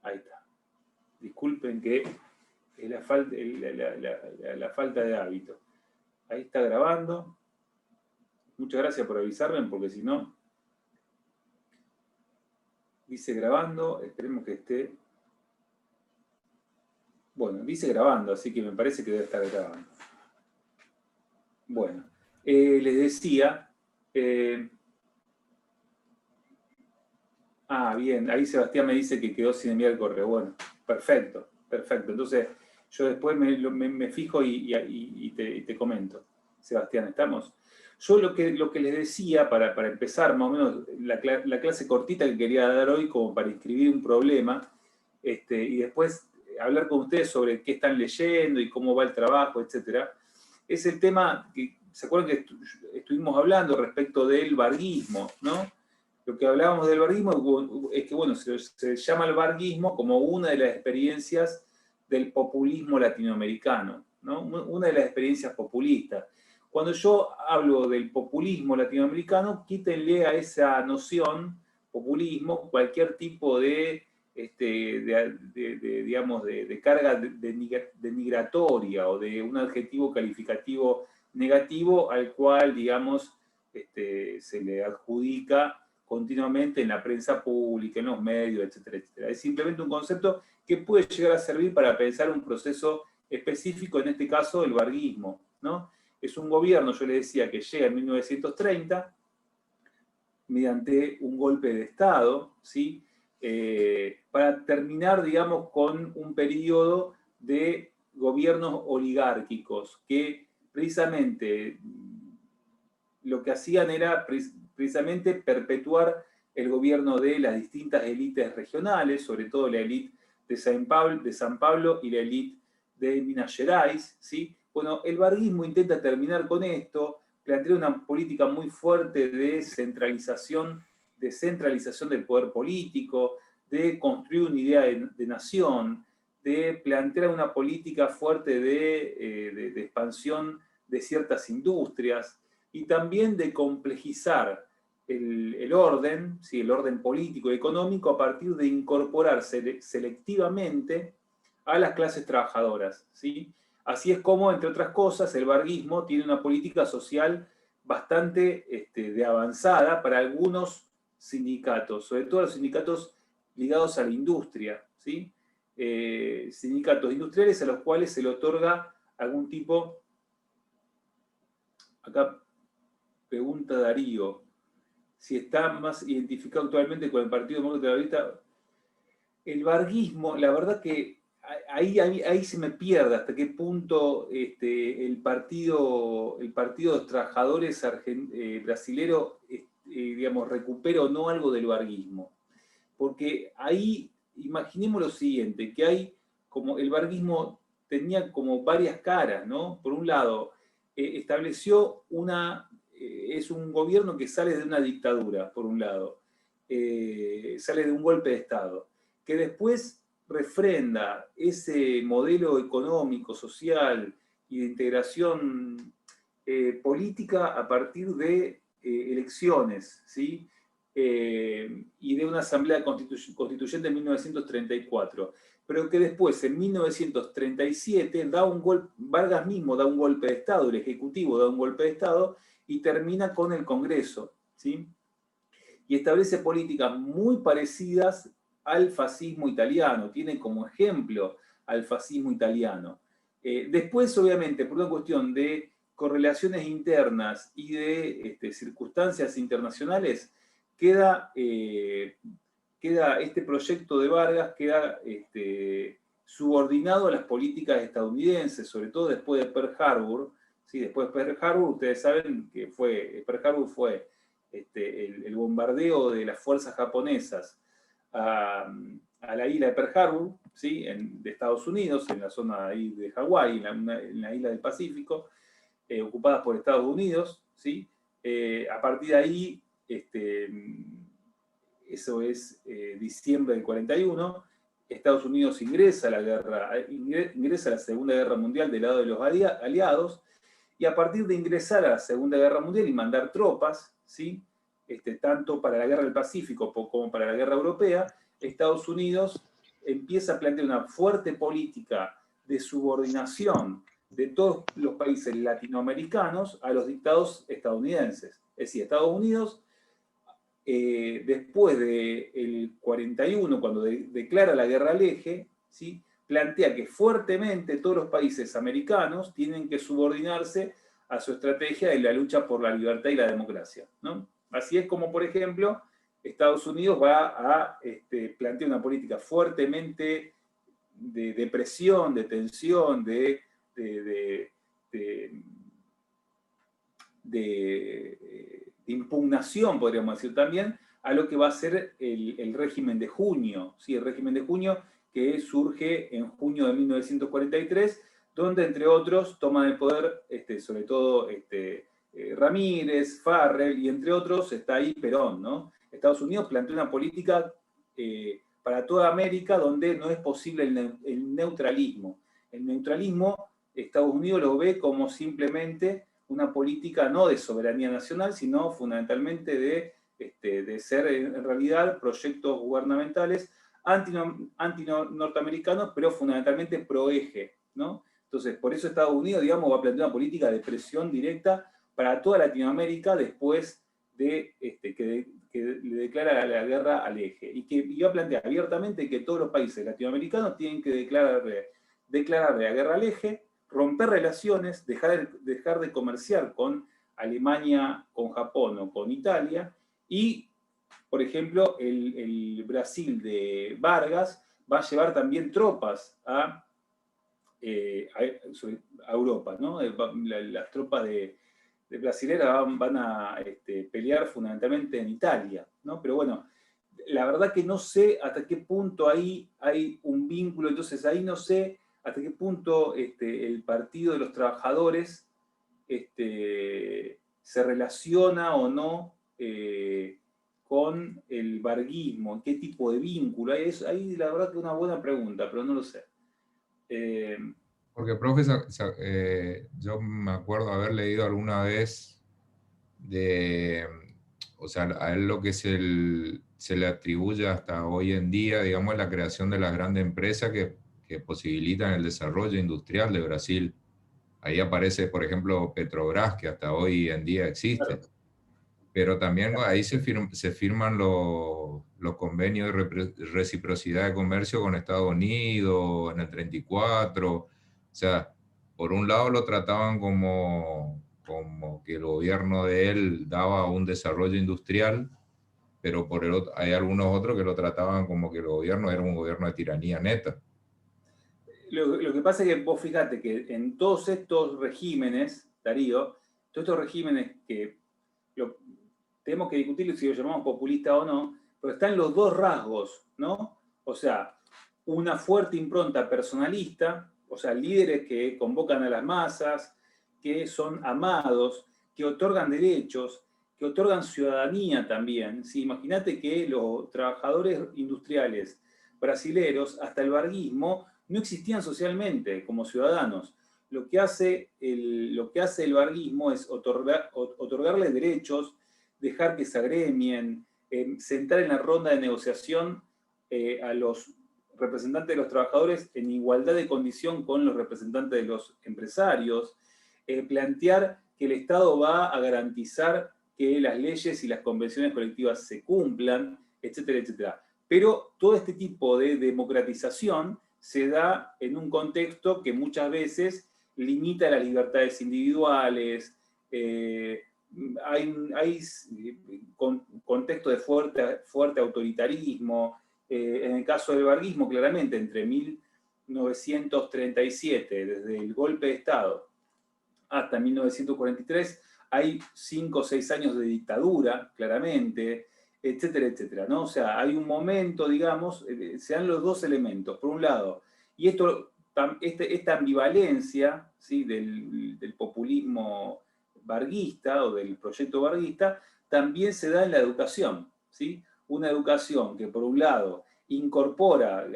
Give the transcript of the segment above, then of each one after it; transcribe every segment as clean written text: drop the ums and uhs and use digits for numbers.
Ahí está. Disculpen que es la falta de hábito. Ahí está grabando. Muchas gracias por avisarme, porque si no... Dice grabando, esperemos que esté... Bueno, dice grabando, así que me parece que debe estar grabando. Bueno, les decía... bien, ahí Sebastián me dice que quedó sin enviar el correo. Bueno, perfecto, perfecto. Entonces, yo después me fijo y te comento. Sebastián, ¿estamos? Yo lo que les decía, para empezar más o menos la clase cortita que quería dar hoy, como para inscribir un problema, y después hablar con ustedes sobre qué están leyendo y cómo va el trabajo, etcétera, es el tema que, ¿se acuerdan que estuvimos hablando respecto del varguismo, ¿no? Lo que hablábamos del varguismo es que, bueno, se llama el varguismo como una de las experiencias del populismo latinoamericano, ¿no? Una de las experiencias populistas. Cuando yo hablo del populismo latinoamericano, quítenle a esa noción, populismo, cualquier tipo de carga denigratoria o de un adjetivo calificativo negativo al cual, digamos, se le adjudica continuamente en la prensa pública, en los medios, etcétera, etcétera. Es simplemente un concepto que puede llegar a servir para pensar un proceso específico, en este caso el varguismo, ¿no? Es un gobierno, yo le decía, que llega en 1930 mediante un golpe de Estado, ¿sí? Para terminar, digamos, con un periodo de gobiernos oligárquicos que precisamente lo que hacían era precisamente perpetuar el gobierno de las distintas élites regionales, sobre todo la élite de San Pablo y la élite de Minas Gerais, ¿sí? Bueno, el varguismo intenta terminar con esto, plantea una política muy fuerte de descentralización del poder político, de construir una idea de nación, de plantear una política fuerte de expansión de ciertas industrias, y también de complejizar el orden, ¿sí? El orden político y económico a partir de incorporar selectivamente a las clases trabajadoras, ¿sí? Así es como, entre otras cosas, el varguismo tiene una política social bastante de avanzada para algunos sindicatos, sobre todo los sindicatos ligados a la industria, ¿sí? Sindicatos industriales a los cuales se le otorga algún tipo... Acá pregunta Darío, si está más identificado actualmente con el Partido Demócrata Laborista. El varguismo, la verdad que ahí se me pierde hasta qué punto el partido de los trabajadores brasilero, digamos, recupera o no algo del varguismo. Porque ahí, imaginemos lo siguiente, que hay como el varguismo tenía como varias caras, ¿no? Por un lado, estableció es un gobierno que sale de una dictadura, por un lado, sale de un golpe de Estado, que después refrenda ese modelo económico, social y de integración política a partir de elecciones, ¿sí? Y de una asamblea constituyente en 1934, pero que después, en 1937, Vargas mismo da un golpe de Estado, el Ejecutivo da un golpe de Estado, y termina con el Congreso, ¿sí? Y establece políticas muy parecidas al fascismo italiano, tiene como ejemplo al fascismo italiano. Después, obviamente, por una cuestión de correlaciones internas y de circunstancias internacionales, queda este proyecto de Vargas queda subordinado a las políticas estadounidenses, sobre todo después de Pearl Harbor. ¿Sí? Después de Pearl Harbor, ustedes saben que Pearl Harbor fue el bombardeo de las fuerzas japonesas a la isla de Pearl Harbor, ¿sí? De Estados Unidos, en la zona ahí de Hawái, en la isla del Pacífico, ocupadas por Estados Unidos, ¿sí? A partir de ahí, eso es diciembre del 41, Estados Unidos ingresa a la Segunda Guerra Mundial del lado de los aliados, y a partir de ingresar a la Segunda Guerra Mundial y mandar tropas, ¿sí? Tanto para la Guerra del Pacífico como para la Guerra Europea, Estados Unidos empieza a plantear una fuerte política de subordinación de todos los países latinoamericanos a los dictados estadounidenses. Es decir, Estados Unidos, después del 41, cuando declara la guerra al eje, ¿sí?, plantea que fuertemente todos los países americanos tienen que subordinarse a su estrategia de la lucha por la libertad y la democracia, ¿no? Así es como, por ejemplo, Estados Unidos va a plantear una política fuertemente de presión, de tensión, de impugnación, podríamos decir también, a lo que va a ser el régimen de junio, ¿sí? El régimen de junio que surge en junio de 1943, donde entre otros toman el poder, sobre todo Ramírez, Farrell, y entre otros está ahí Perón, ¿no? Estados Unidos plantea una política para toda América donde no es posible el neutralismo. El neutralismo, Estados Unidos lo ve como simplemente una política no de soberanía nacional, sino fundamentalmente de ser en realidad proyectos gubernamentales anti-norteamericanos, pero fundamentalmente pro-eje, ¿no? Entonces, por eso Estados Unidos, digamos, va a plantear una política de presión directa para toda Latinoamérica después de que le declara la guerra al eje. Y que iba a plantear abiertamente que todos los países latinoamericanos tienen que declararle la guerra al eje, romper relaciones, dejar de comerciar con Alemania, con Japón o con Italia, y, por ejemplo, el Brasil de Vargas va a llevar también tropas a Europa, ¿no? Las tropas de brasileras van a pelear fundamentalmente en Italia, ¿no? Pero bueno, la verdad que no sé hasta qué punto ahí hay un vínculo, entonces ahí no sé hasta qué punto el Partido de los Trabajadores se relaciona o no con el varguismo, qué tipo de vínculo. Ahí la verdad que es una buena pregunta, pero no lo sé. Porque, profe, yo me acuerdo haber leído alguna vez de, o sea, a él lo que se le atribuye hasta hoy en día, digamos, la creación de las grandes empresas que posibilitan el desarrollo industrial de Brasil. Ahí aparece, por ejemplo, Petrobras, que hasta hoy en día existe. Pero también ahí se firman los convenios de reciprocidad de comercio con Estados Unidos en el 34. O sea, por un lado lo trataban como que el gobierno de él daba un desarrollo industrial, pero por el otro, hay algunos otros que lo trataban como que el gobierno era un gobierno de tiranía neta. Lo que pasa es que vos fíjate que en todos estos regímenes, Darío, todos estos regímenes que tenemos que discutir si lo llamamos populista o no, pero están los dos rasgos, ¿no? O sea, una fuerte impronta personalista, o sea, líderes que convocan a las masas, que son amados, que otorgan derechos, que otorgan ciudadanía también. ¿Sí? Imagínate que los trabajadores industriales brasileros, hasta el varguismo, no existían socialmente como ciudadanos. Lo que hace el varguismo es otorgarles derechos, dejar que se agremien, sentar en la ronda de negociación a los representantes de los trabajadores en igualdad de condición con los representantes de los empresarios, plantear que el Estado va a garantizar que las leyes y las convenciones colectivas se cumplan, etcétera, etcétera. Pero todo este tipo de democratización se da en un contexto que muchas veces limita las libertades individuales, hay contexto de fuerte autoritarismo. En el caso del varguismo, claramente, entre 1937, desde el golpe de Estado, hasta 1943, hay 5 o 6 años de dictadura, claramente, etcétera, etcétera, ¿no? O sea, hay un momento, digamos, se dan los dos elementos. Por un lado, y esta ambivalencia, ¿sí?, del populismo varguista o del proyecto varguista, también se da en la educación, ¿sí? Una educación que, por un lado, incorpora,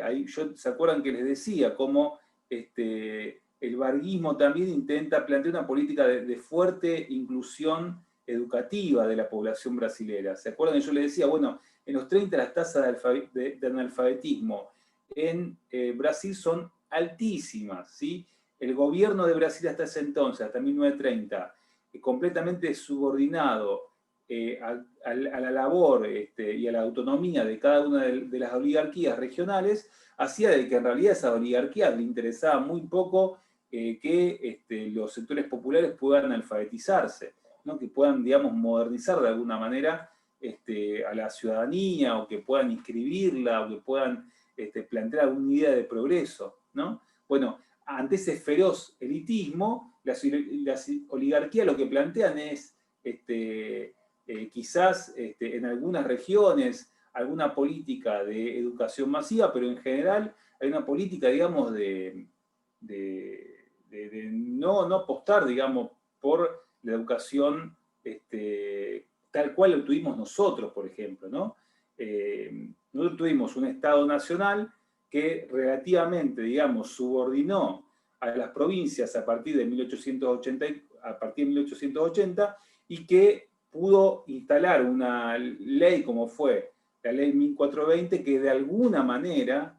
¿se acuerdan que les decía cómo el varguismo también intenta plantear una política de fuerte inclusión educativa de la población brasilera? ¿Se acuerdan? Yo les decía, bueno, en los 30 las tasas de analfabetismo en Brasil son altísimas, ¿sí? El gobierno de Brasil hasta ese entonces, hasta 1930, completamente subordinado a la labor y a la autonomía de cada una de las oligarquías regionales, hacía de que en realidad a esa oligarquía le interesaba muy poco que los sectores populares puedan alfabetizarse, ¿no? Que puedan, digamos, modernizar de alguna manera a la ciudadanía, o que puedan inscribirla, o que puedan plantear alguna idea de progreso, ¿no? Bueno, ante ese feroz elitismo, las oligarquías lo que plantean es quizás en algunas regiones alguna política de educación masiva, pero en general hay una política, digamos, de no apostar, digamos, por la educación tal cual lo tuvimos nosotros, por ejemplo, ¿no? Nosotros tuvimos un Estado nacional que relativamente, digamos, subordinó a las provincias a partir de 1880 y que pudo instalar una ley como fue la ley 1420, que de alguna manera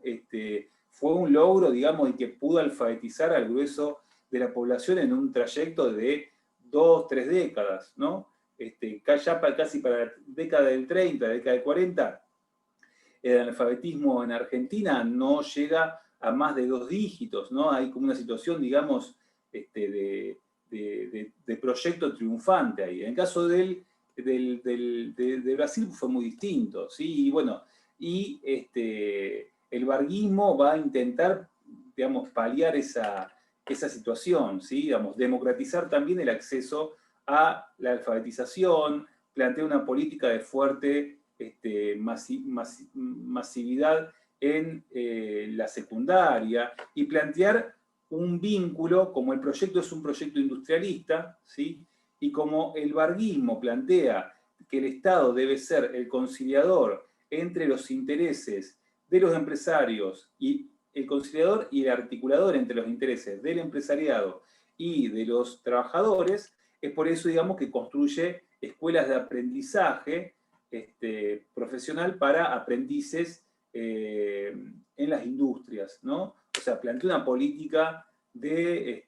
fue un logro, digamos, y que pudo alfabetizar al grueso de la población en un trayecto de 2, 3 décadas, ¿no? Ya casi para la década del 30, década del 40, el analfabetismo en Argentina no llega a más de 2 dígitos, ¿no? Hay como una situación, digamos, de proyecto triunfante ahí. En el caso de Brasil fue muy distinto, ¿sí? Y bueno, el varguismo va a intentar, digamos, paliar esa situación, ¿sí? Digamos, democratizar también el acceso a la alfabetización, plantea una política de fuerte masividad en la secundaria y plantear un vínculo, como el proyecto es un proyecto industrialista, ¿sí? Y como el varguismo plantea que el Estado debe ser el conciliador entre los intereses de los empresarios, y el conciliador y el articulador entre los intereses del empresariado y de los trabajadores, es por eso, digamos, que construye escuelas de aprendizaje profesional para aprendices en las industrias, ¿no? O sea, plantea una política de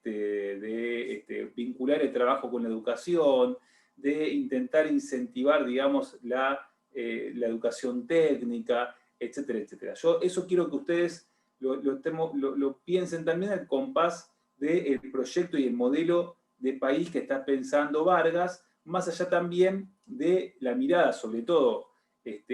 vincular el trabajo con la educación, de intentar incentivar, digamos, la educación técnica, etcétera, etcétera. Yo eso quiero que ustedes lo piensen también al compás del proyecto y el modelo de país que está pensando Vargas, más allá también de la mirada, sobre todo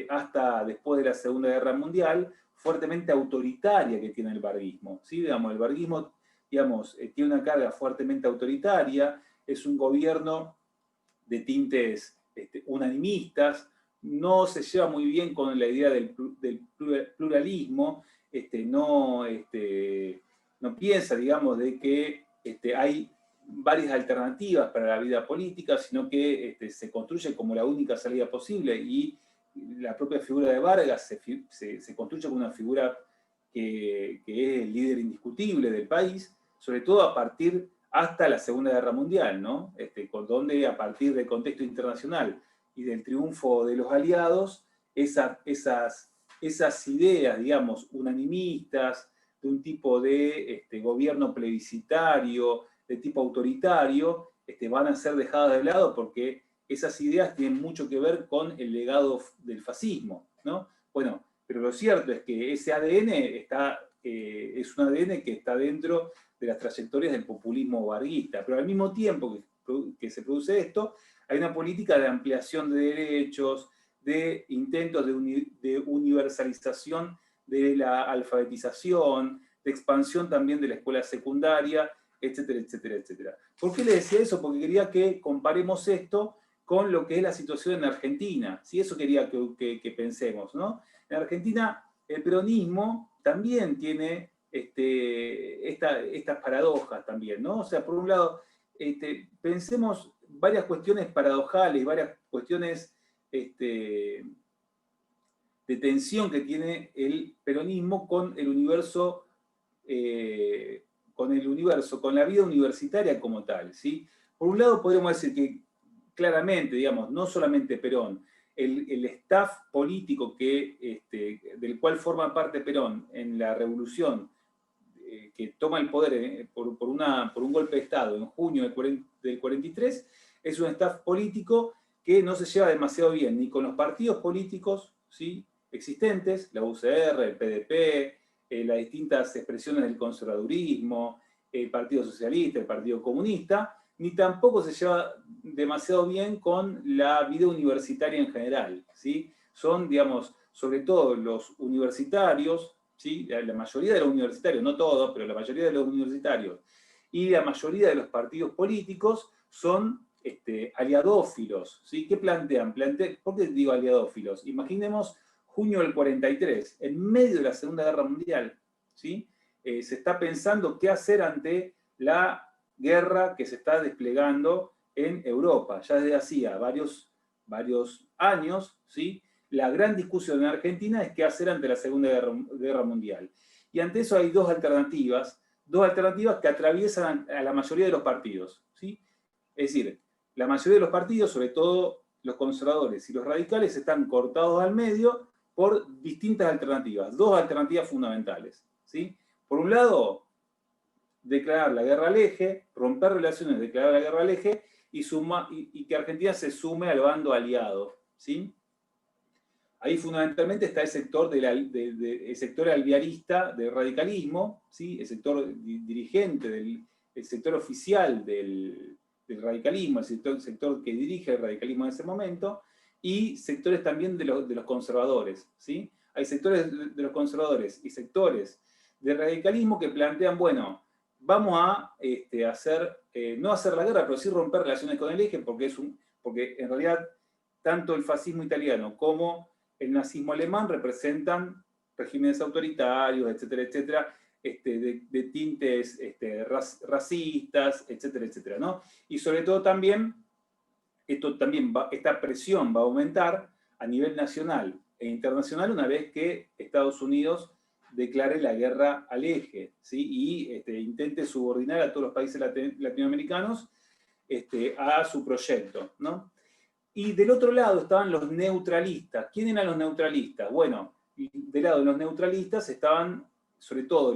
hasta después de la Segunda Guerra Mundial, fuertemente autoritaria que tiene el varguismo. ¿Sí? Digamos, el varguismo, digamos, tiene una carga fuertemente autoritaria, es un gobierno de tintes unanimistas, no se lleva muy bien con la idea del pluralismo, no piensa, digamos, de que hay varias alternativas para la vida política, sino que se construye como la única salida posible, y la propia figura de Vargas se construye como una figura que es el líder indiscutible del país, sobre todo a partir hasta la Segunda Guerra Mundial, ¿no? Con donde a partir del contexto internacional y del triunfo de los aliados, esas ideas, digamos, unanimistas, de un tipo de gobierno plebiscitario, de tipo autoritario, van a ser dejadas de lado, porque esas ideas tienen mucho que ver con el legado del fascismo, ¿no? Bueno, pero lo cierto es que ese ADN es un ADN que está dentro de las trayectorias del populismo varguista, pero al mismo tiempo que se produce esto, hay una política de ampliación de derechos, de intentos de universalización de la alfabetización, de expansión también de la escuela secundaria, etcétera, etcétera, etcétera. ¿Por qué le decía eso? Porque quería que comparemos esto con lo que es la situación en Argentina. ¿Sí? Eso quería que pensemos, ¿no? En Argentina, el peronismo también tiene estas paradojas también, ¿no? O sea, por un lado, pensemos varias cuestiones paradojales, varias cuestiones de tensión que tiene el peronismo con el universo, con la vida universitaria como tal, ¿sí? Por un lado, podríamos decir que claramente, digamos, no solamente Perón, el staff político del cual forma parte Perón en la revolución, que toma el poder por un golpe de Estado en junio del 43, es un staff político que no se lleva demasiado bien ni con los partidos políticos, ¿sí?, existentes, la UCR, el PDP, las distintas expresiones del conservadurismo, el Partido Socialista, el Partido Comunista, ni tampoco se lleva demasiado bien con la vida universitaria en general, ¿sí? Son, digamos, sobre todo los universitarios, ¿sí?, la mayoría de los universitarios, no todos, pero la mayoría de los universitarios y la mayoría de los partidos políticos son aliadófilos, ¿sí? ¿Qué plantean? ¿Por qué digo aliadófilos? Imaginemos junio del 43, en medio de la Segunda Guerra Mundial, ¿sí? Se está pensando qué hacer ante la guerra que se está desplegando en Europa, ya desde hacía varios años, ¿sí? La gran discusión en Argentina es qué hacer ante la Segunda Guerra Mundial. Y ante eso hay dos alternativas que atraviesan a la mayoría de los partidos, ¿sí? Es decir, la mayoría de los partidos, sobre todo los conservadores y los radicales, están cortados al medio por distintas alternativas, dos alternativas fundamentales, ¿sí? Por un lado, declarar la guerra al eje, romper relaciones, declarar la guerra al eje y que Argentina se sume al bando aliado, ¿sí? Ahí fundamentalmente está el sector, el sector alvearista del radicalismo, ¿sí?, el sector dirigente, el sector oficial del radicalismo, el sector que dirige el radicalismo en ese momento, y sectores también de los conservadores, ¿sí? Hay sectores de los conservadores y sectores del radicalismo que plantean, bueno, vamos a no hacer la guerra, pero sí romper relaciones con el eje, porque en realidad tanto el fascismo italiano como el nazismo alemán representan regímenes autoritarios, etcétera, etcétera, de tintes racistas, etcétera, etcétera, ¿no? Y sobre todo también, esta presión va a aumentar a nivel nacional e internacional una vez que Estados Unidos declare la guerra al eje, ¿sí? Y intente subordinar a todos los países latinoamericanos a su proyecto, ¿no? Y del otro lado estaban los neutralistas. ¿Quién eran los neutralistas? Bueno, del lado de los neutralistas estaban sobre todo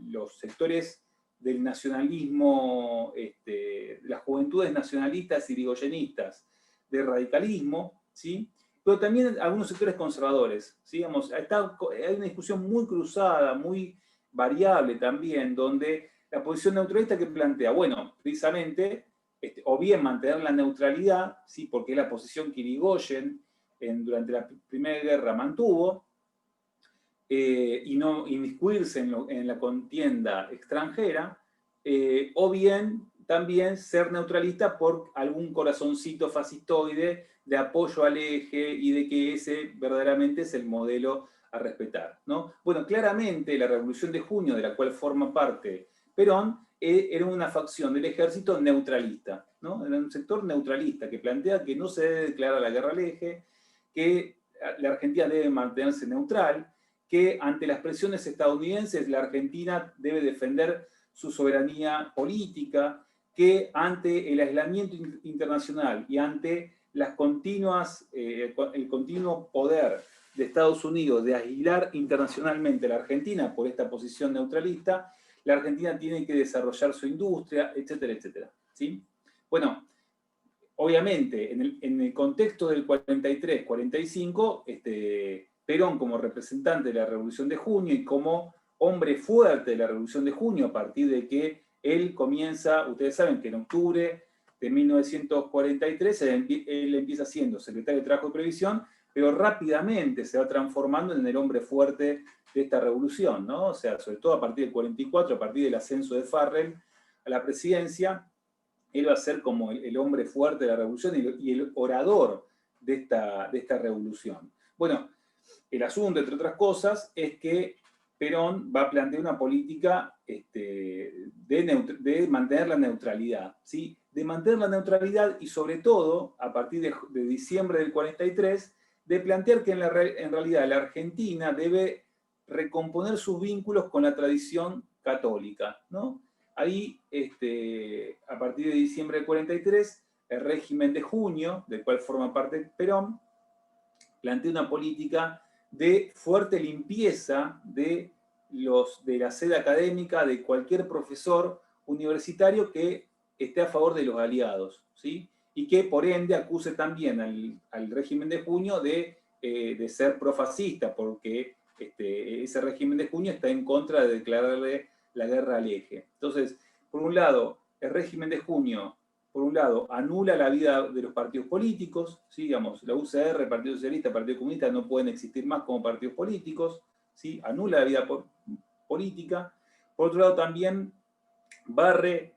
los sectores del nacionalismo, las juventudes nacionalistas y irigoyenistas, del radicalismo, ¿sí?, pero también algunos sectores conservadores, ¿sí? Digamos, hay una discusión muy cruzada, muy variable también, donde la posición neutralista que plantea, bueno, precisamente, o bien mantener la neutralidad, ¿sí?, porque es la posición que Irigoyen durante la Primera Guerra mantuvo, y no inmiscuirse en la contienda extranjera, o bien también ser neutralista por algún corazoncito fascistoide de apoyo al eje y de que ese verdaderamente es el modelo a respetar, ¿no? Bueno, claramente la Revolución de Junio, de la cual forma parte Perón, era una facción del ejército neutralista, ¿no? Era un sector neutralista que plantea que no se debe declarar la guerra al eje, que la Argentina debe mantenerse neutral, que ante las presiones estadounidenses la Argentina debe defender su soberanía política, que ante el aislamiento internacional y ante el continuo poder de Estados Unidos de aislar internacionalmente a la Argentina por esta posición neutralista, la Argentina tiene que desarrollar su industria, etcétera, etcétera, ¿sí? Bueno, obviamente, en el contexto del 43-45, Perón como representante de la Revolución de Junio y como hombre fuerte de la Revolución de Junio, a partir de que él comienza, ustedes saben que en octubre de 1943 él empieza siendo secretario de Trabajo y Previsión, pero rápidamente se va transformando en el hombre fuerte de esta revolución, ¿no? O sea, sobre todo a partir del 44, a partir del ascenso de Farrell a la presidencia, él va a ser como el hombre fuerte de la revolución y el orador de esta revolución. Bueno, el asunto, entre otras cosas, es que Perón va a plantear una política de mantener la neutralidad, ¿sí? De mantener la neutralidad y sobre todo, a partir de diciembre del 43, de plantear que en realidad la Argentina debe recomponer sus vínculos con la tradición católica, ¿no? Ahí, a partir de diciembre del 43, el régimen de Junio, del cual forma parte Perón, plantea una política de fuerte limpieza de la sede académica de cualquier profesor universitario que esté a favor de los aliados, ¿sí? Y que por ende acuse también al régimen de junio de ser profascista, porque ese régimen de junio está en contra de declararle la guerra al eje. Entonces, por un lado, el régimen de junio, por un lado, anula la vida de los partidos políticos, ¿sí? Digamos, la UCR, Partido Socialista, Partido Comunista no pueden existir más como partidos políticos, ¿sí? Anula la vida política. Por otro lado, también barre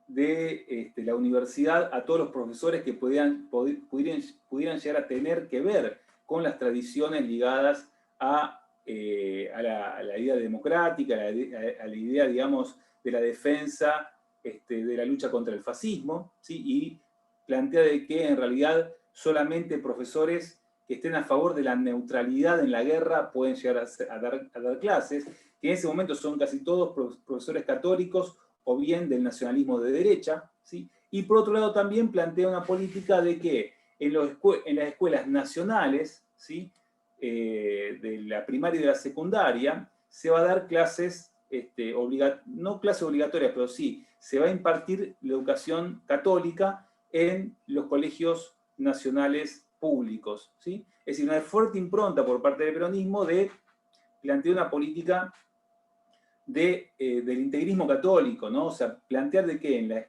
de la universidad a todos los profesores que pudieran llegar a tener que ver con las tradiciones ligadas a la idea democrática, a la idea, digamos, de la defensa de la lucha contra el fascismo, ¿sí? Y plantea de que en realidad solamente profesores que estén a favor de la neutralidad en la guerra pueden llegar a dar clases, que en ese momento son casi todos profesores católicos o bien del nacionalismo de derecha, ¿sí? Y por otro lado también plantea una política de que en las escuelas nacionales, ¿sí? De la primaria y de la secundaria, se va a dar clases, no clases obligatorias, pero sí, se va a impartir la educación católica en los colegios nacionales públicos, ¿sí? Es decir, una fuerte impronta por parte del peronismo de plantear una política del integrismo católico, ¿no? O sea, plantear de que en las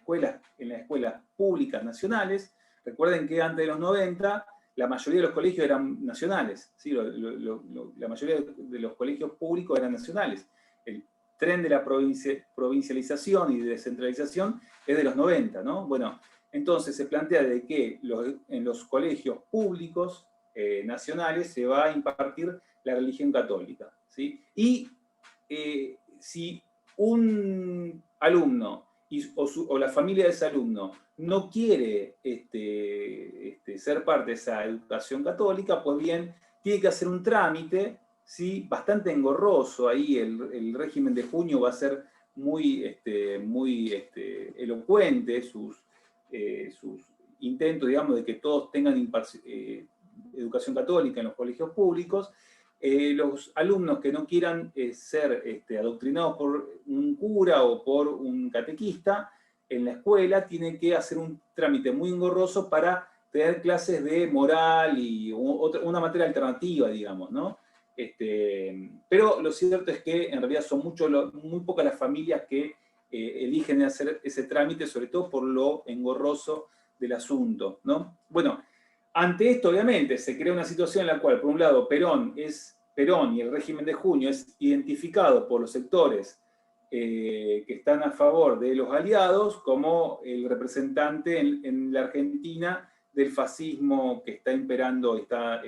escuelas públicas nacionales, recuerden que antes de los 90, la mayoría de los colegios eran nacionales, ¿sí? La mayoría de los colegios públicos eran nacionales. El tren de la provincialización y de descentralización es de los 90, ¿no? Bueno, entonces se plantea de que en los colegios públicos nacionales se va a impartir la religión católica, ¿sí? Y si un alumno o la familia de ese alumno no quiere ser parte de esa educación católica, pues bien, tiene que hacer un trámite, ¿sí? Bastante engorroso. Ahí el régimen de junio va a ser muy elocuente sus intentos, digamos, de que todos tengan educación católica en los colegios públicos. Los alumnos que no quieran ser adoctrinados por un cura o por un catequista en la escuela tienen que hacer un trámite muy engorroso para tener clases de moral y una materia alternativa, digamos, ¿no? Pero lo cierto es que en realidad son muy pocas las familias que eligen hacer ese trámite, sobre todo por lo engorroso del asunto, ¿no? Bueno, ante esto, obviamente, se crea una situación en la cual, por un lado, Perón y el régimen de junio es identificado por los sectores que están a favor de los aliados como el representante en la Argentina del fascismo que está imperando, está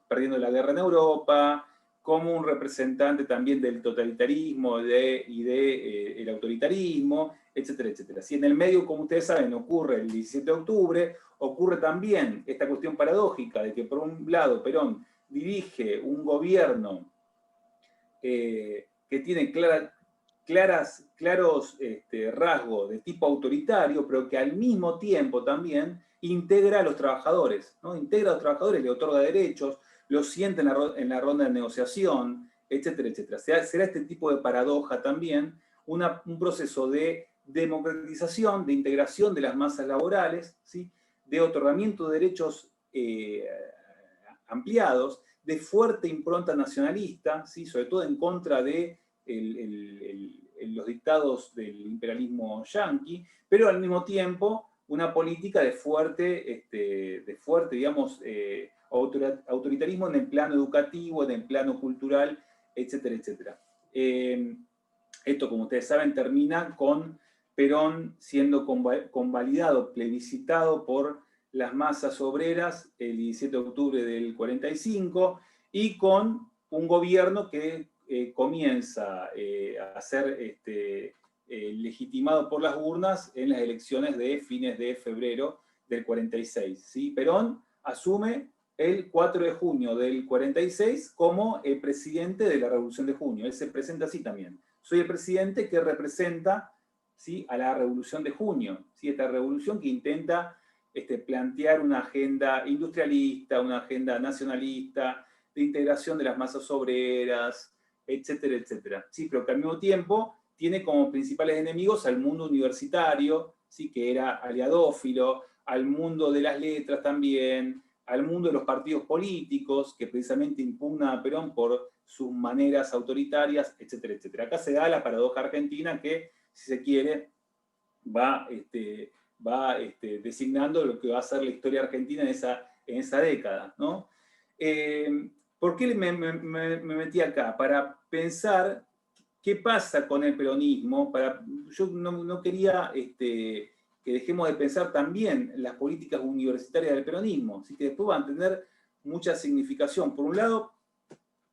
perdiendo la guerra en Europa, como un representante también del totalitarismo y del autoritarismo, etcétera, etcétera. Si en el medio, como ustedes saben, ocurre el 17 de octubre, ocurre también esta cuestión paradójica de que, por un lado, Perón dirige un gobierno que tiene claros rasgos de tipo autoritario, pero que al mismo tiempo también integra a los trabajadores, ¿no? Integra a los trabajadores, le otorga derechos, los sienta en la ronda de negociación, etcétera, etcétera. Será este tipo de paradoja también un proceso de democratización, de integración de las masas laborales, ¿sí? De otorgamiento de derechos ampliados, de fuerte impronta nacionalista, ¿sí? Sobre todo en contra de los dictados del imperialismo yanqui, pero al mismo tiempo una política de fuerte digamos, autoritarismo en el plano educativo, en el plano cultural, etcétera, etcétera. Esto, como ustedes saben, termina con Perón siendo convalidado, plebiscitado por las masas obreras el 17 de octubre del 45 y con un gobierno que comienza a ser legitimado por las urnas en las elecciones de fines de febrero del 46. ¿Sí? Perón asume el 4 de junio del 46 como el presidente de la Revolución de Junio. Él se presenta así también. Soy el presidente que representa, ¿sí?, a la Revolución de Junio, ¿sí?, esta revolución que intenta plantear una agenda industrialista, una agenda nacionalista, de integración de las masas obreras, etcétera, etcétera. Sí, pero que al mismo tiempo tiene como principales enemigos al mundo universitario, ¿sí? Que era aliadófilo, al mundo de las letras también, al mundo de los partidos políticos, que precisamente impugna a Perón por sus maneras autoritarias, etcétera, etcétera. Acá se da la paradoja argentina que, si se quiere, va designando lo que va a ser la historia argentina en esa década, ¿no? ¿Por qué me metí acá? Para pensar qué pasa con el peronismo. Yo no quería que dejemos de pensar también las políticas universitarias del peronismo, así que después van a tener mucha significación. Por un lado,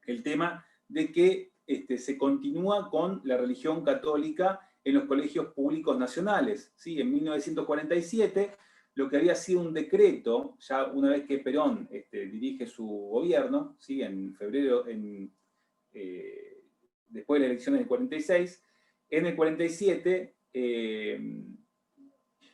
el tema de que se continúa con la religión católica en los colegios públicos nacionales. ¿Sí? En 1947, lo que había sido un decreto, ya una vez que Perón dirige su gobierno, ¿sí? En febrero, después de las elecciones del 46, en el 47,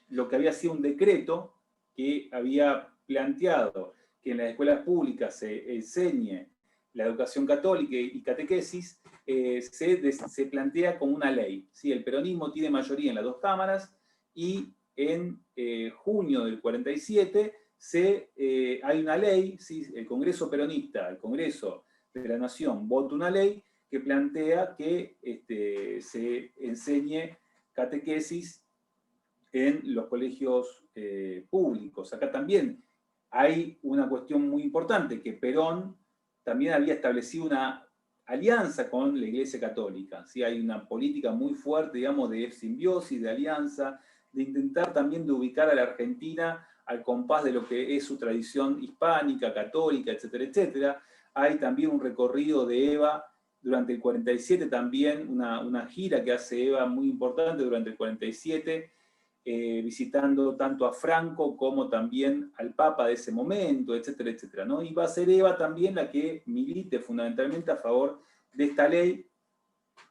lo que había sido un decreto que había planteado que en las escuelas públicas se enseñe la educación católica y catequesis, se plantea como una ley. ¿Sí? El peronismo tiene mayoría en las dos cámaras y en junio del 47 hay una ley, ¿sí? El Congreso Peronista, el Congreso de la Nación, vota una ley que plantea que se enseñe catequesis en los colegios públicos. Acá también hay una cuestión muy importante, que Perón también había establecido una alianza con la Iglesia Católica. ¿Sí? Hay una política muy fuerte, digamos, de simbiosis, de alianza, de intentar también de ubicar a la Argentina al compás de lo que es su tradición hispánica, católica, etcétera, etcétera. Hay también un recorrido de Eva durante el 47, también una gira que hace Eva muy importante durante el 47, visitando tanto a Franco como también al Papa de ese momento, etcétera, etcétera, ¿no? Y va a ser Eva también la que milite fundamentalmente a favor de esta ley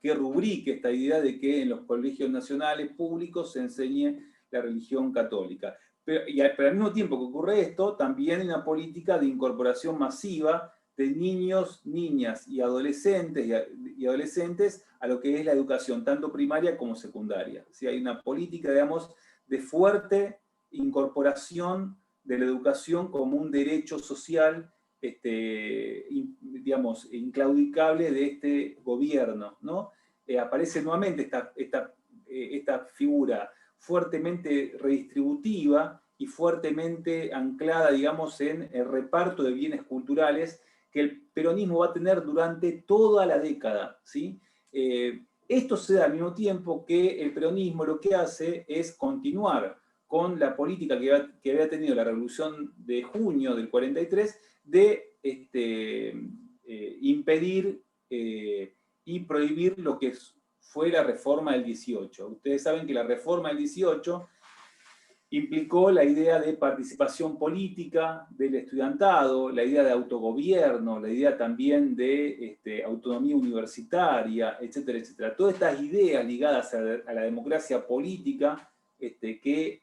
que rubrique esta idea de que en los colegios nacionales públicos se enseñe la religión católica. Pero al mismo tiempo que ocurre esto, también hay una política de incorporación masiva de niños, niñas y adolescentes a lo que es la educación, tanto primaria como secundaria. ¿Sí? Hay una política, digamos, de fuerte incorporación de la educación como un derecho social, digamos, inclaudicable de este gobierno, ¿no? Aparece nuevamente esta figura fuertemente redistributiva y fuertemente anclada, digamos, en el reparto de bienes culturales que el peronismo va a tener durante toda la década, ¿sí? Esto se da al mismo tiempo que el peronismo lo que hace es continuar con la política que había tenido la Revolución de junio del 43 de impedir y prohibir lo que fue la reforma del 18. Ustedes saben que la reforma del 18 implicó la idea de participación política del estudiantado, la idea de autogobierno, la idea también de autonomía universitaria, etcétera, etcétera. Todas estas ideas ligadas a la democracia política que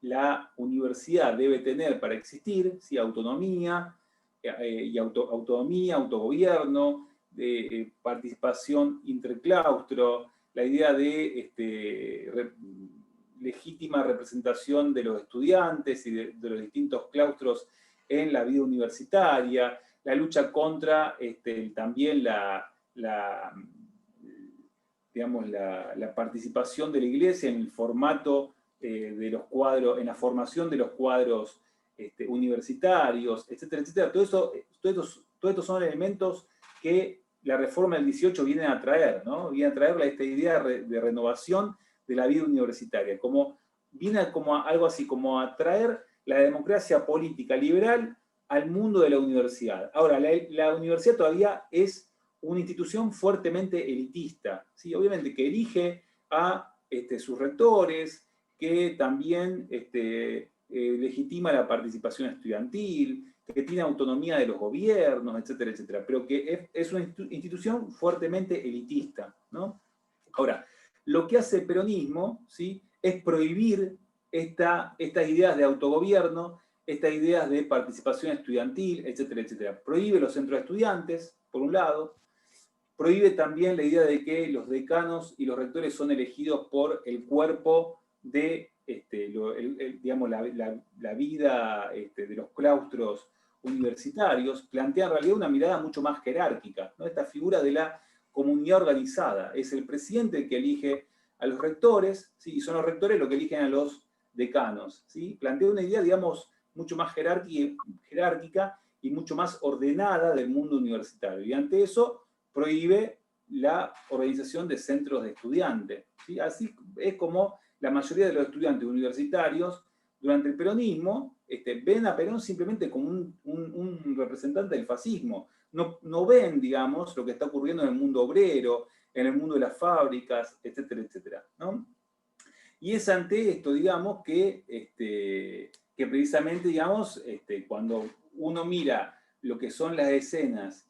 la universidad debe tener para existir, ¿sí? Autonomía, autonomía, autogobierno, de participación interclaustro, la idea de legítima representación de los estudiantes y de los distintos claustros en la vida universitaria, la lucha contra también digamos, la participación de la Iglesia en el formato de los cuadros, en la formación de los cuadros universitarios, etcétera, etcétera. Todos estos son elementos que la reforma del 18 viene a traer, ¿no? Viene a traer esta idea de renovación de la vida universitaria, viene como algo así, como a traer la democracia política liberal al mundo de la universidad. Ahora, la universidad todavía es una institución fuertemente elitista, ¿sí? Obviamente que elige a sus rectores, que también legitima la participación estudiantil, que tiene autonomía de los gobiernos, etcétera, etcétera, pero que es una institución fuertemente elitista, ¿no? Ahora, lo que hace el peronismo, ¿sí? Es prohibir estas ideas de autogobierno, estas ideas de participación estudiantil, etcétera, etcétera. Prohíbe los centros de estudiantes, por un lado. Prohíbe también la idea de que los decanos y los rectores son elegidos por el cuerpo de digamos, la vida de los claustros universitarios. Plantea en realidad una mirada mucho más jerárquica, ¿no? Esta figura de la comunidad organizada. Es el presidente el que elige a los rectores, ¿sí? Y son los rectores los que eligen a los decanos, ¿sí? Plantea una idea, digamos, mucho más jerárquica y mucho más ordenada del mundo universitario. Y ante eso prohíbe la organización de centros de estudiantes, ¿sí? Así es como la mayoría de los estudiantes universitarios durante el peronismo ven a Perón simplemente como un representante del fascismo. No ven, digamos, lo que está ocurriendo en el mundo obrero, en el mundo de las fábricas, etcétera, etcétera, ¿no? Y es ante esto, digamos, que precisamente, digamos, cuando uno mira lo que son las escenas,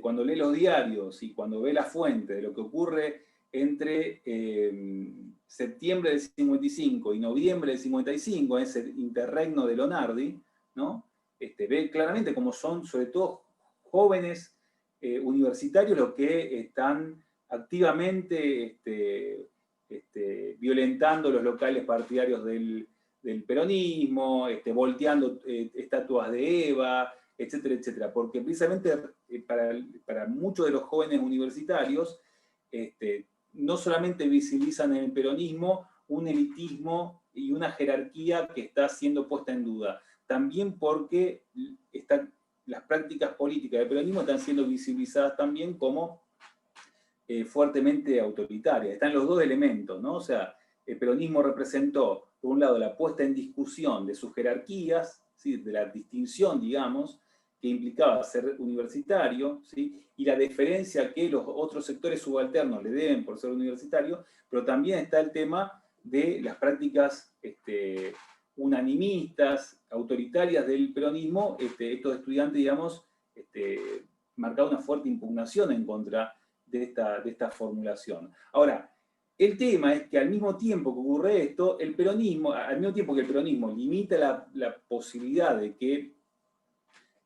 cuando lee los diarios y cuando ve la fuente de lo que ocurre entre septiembre del 55 y noviembre del 55, ese interregno de Lonardi, ¿no? Ve claramente cómo son, sobre todo, jóvenes universitarios los que están activamente violentando los locales partidarios del peronismo, volteando estatuas de Eva, etcétera, etcétera. Porque precisamente para muchos de los jóvenes universitarios, no solamente visibilizan en el peronismo un elitismo y una jerarquía que está siendo puesta en duda, también porque las prácticas políticas del peronismo están siendo visibilizadas también como fuertemente autoritarias. Están los dos elementos, ¿no? O sea, el peronismo representó, por un lado, la puesta en discusión de sus jerarquías, ¿sí? De la distinción, digamos, que implicaba ser universitario, ¿sí? Y la deferencia que los otros sectores subalternos le deben por ser universitario, pero también está el tema de las prácticas unanimistas, autoritarias del peronismo. Estos estudiantes, digamos, marcaban una fuerte impugnación en contra de esta formulación. Ahora, el tema es que al mismo tiempo que ocurre esto, al mismo tiempo que el peronismo limita la posibilidad de que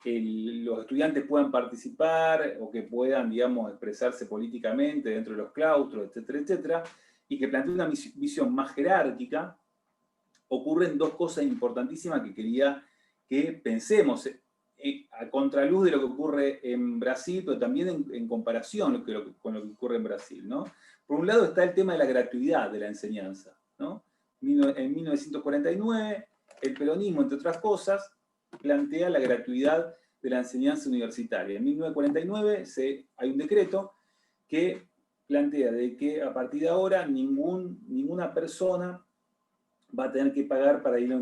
los estudiantes puedan participar o que puedan, digamos, expresarse políticamente dentro de los claustros, etcétera, etcétera, y que plantea una visión más jerárquica, ocurren dos cosas importantísimas que quería que pensemos a contraluz de lo que ocurre en Brasil, pero también en comparación con lo que ocurre en Brasil, ¿no? Por un lado está el tema de la gratuidad de la enseñanza, ¿no? En 1949, el peronismo, entre otras cosas, plantea la gratuidad de la enseñanza universitaria. En 1949 hay un decreto que plantea de que a partir de ahora ninguna persona va a tener que pagar para ir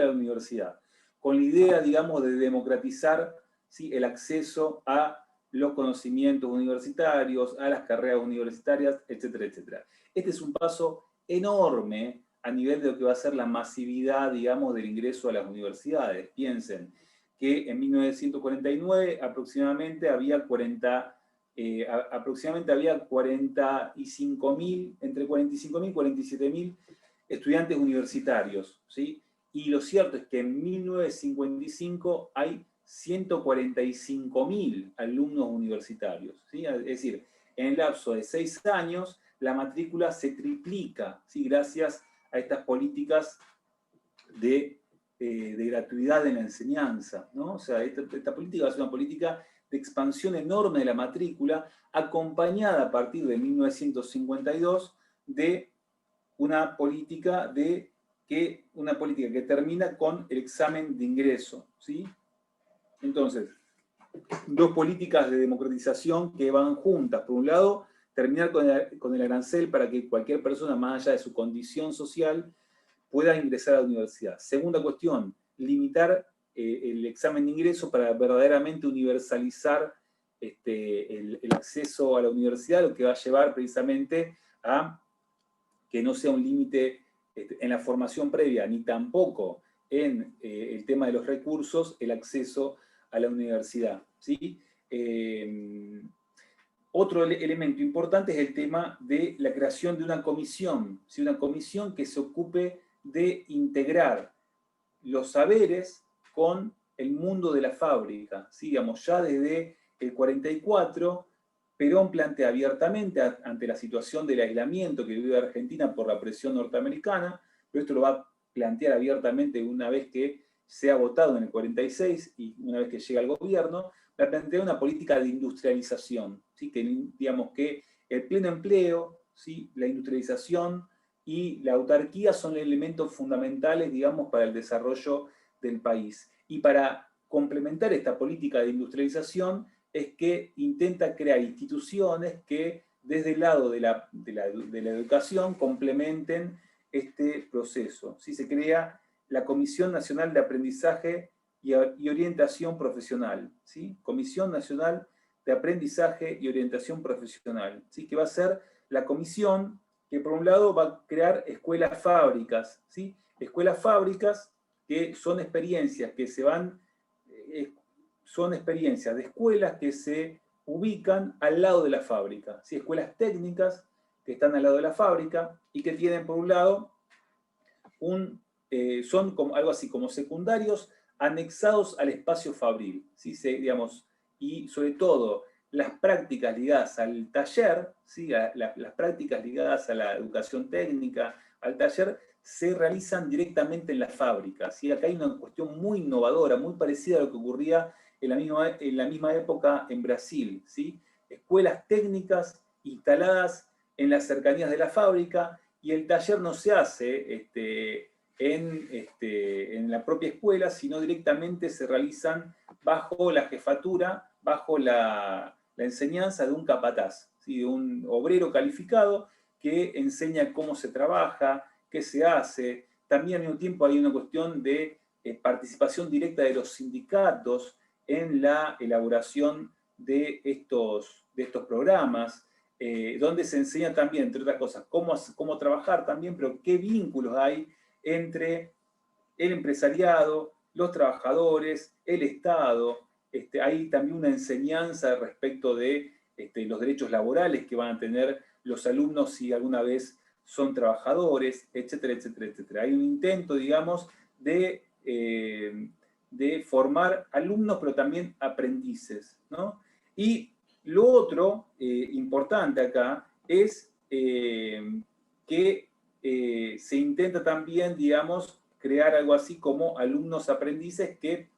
a la universidad, con la idea, digamos, de democratizar, ¿sí? El acceso a los conocimientos universitarios, a las carreras universitarias, etcétera, etcétera. Este es un paso enorme a nivel de lo que va a ser la masividad, digamos, del ingreso a las universidades. Piensen que en 1949 aproximadamente había 45.000, entre 45.000 y 47.000 estudiantes universitarios, ¿sí? Y lo cierto es que en 1955 hay 145.000 alumnos universitarios, ¿sí? Es decir, en el lapso de 6 años la matrícula se triplica, ¿sí? Gracias a estas políticas de gratuidad en la enseñanza, ¿no? O sea, esta política es una política de expansión enorme de la matrícula, acompañada a partir de 1952 de una política que termina con el examen de ingreso, ¿sí? Entonces, dos políticas de democratización que van juntas. Por un lado, terminar con el arancel para que cualquier persona, más allá de su condición social, pueda ingresar a la universidad. Segunda cuestión, limitar el examen de ingreso para verdaderamente universalizar el acceso a la universidad, lo que va a llevar precisamente a que no sea un límite en la formación previa, ni tampoco en el tema de los recursos, el acceso a la universidad, ¿sí? Otro elemento importante es el tema de la creación de una comisión, ¿sí? Una comisión que se ocupe de integrar los saberes con el mundo de la fábrica. ¿Sí? Digamos, ya desde el 44, Perón plantea abiertamente ante la situación del aislamiento que vive Argentina por la presión norteamericana, pero esto lo va a plantear abiertamente una vez que sea votado en el 46 y una vez que llega al gobierno, va a plantear una política de industrialización, ¿sí? Que, digamos, que el pleno empleo, ¿sí? La industrialización y la autarquía son elementos fundamentales, digamos, para el desarrollo del país. Y para complementar esta política de industrialización es que intenta crear instituciones que desde el lado de la educación complementen este proceso. ¿Sí? Se crea la Comisión Nacional de Aprendizaje y Orientación Profesional. ¿Sí? Comisión Nacional de Aprendizaje y Orientación Profesional, ¿sí? Que va a ser la comisión que por un lado va a crear escuelas fábricas, ¿sí? Escuelas fábricas que son experiencias que se van, son experiencias de escuelas que se ubican al lado de la fábrica, ¿sí? Escuelas técnicas que están al lado de la fábrica y que tienen por un lado son como, algo así como secundarios anexados al espacio fabril, ¿sí? Digamos, y sobre todo las prácticas ligadas al taller, ¿sí? Las prácticas ligadas a la educación técnica, al taller, se realizan directamente en las fábricas. ¿Sí? Acá hay una cuestión muy innovadora, muy parecida a lo que ocurría en la misma época en Brasil. ¿Sí? Escuelas técnicas instaladas en las cercanías de la fábrica y el taller no se hace en la propia escuela, sino directamente se realizan bajo la jefatura, bajo la enseñanza de un capataz, ¿sí? De un obrero calificado que enseña cómo se trabaja, qué se hace. También al mismo tiempo hay una cuestión de participación directa de los sindicatos en la elaboración de estos programas, donde se enseña también, entre otras cosas, cómo trabajar también, pero qué vínculos hay entre el empresariado, los trabajadores, el Estado. Hay también una enseñanza respecto de los derechos laborales que van a tener los alumnos si alguna vez son trabajadores, etcétera, etcétera, etcétera. Hay un intento, digamos, de formar alumnos, pero también aprendices, ¿no? Y lo otro importante acá es que se intenta también, digamos, crear algo así como alumnos aprendices que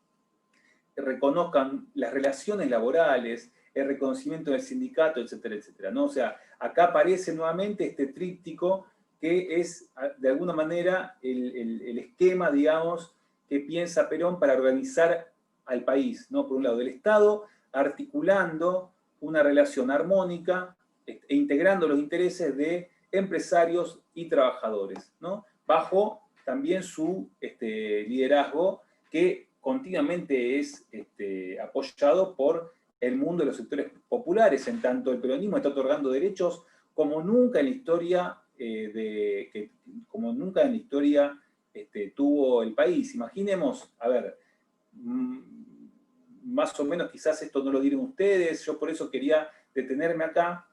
reconozcan las relaciones laborales, el reconocimiento del sindicato, etcétera, etcétera, ¿no? O sea, acá aparece nuevamente este tríptico que es, de alguna manera, el esquema, digamos, que piensa Perón para organizar al país, ¿no? Por un lado, el Estado articulando una relación armónica e integrando los intereses de empresarios y trabajadores, ¿no? Bajo también su liderazgo que continuamente es apoyado por el mundo de los sectores populares, en tanto el peronismo está otorgando derechos como nunca en la historia, como nunca en la historia tuvo el país. Imaginemos, a ver, más o menos quizás esto no lo dieron ustedes, yo por eso quería detenerme acá.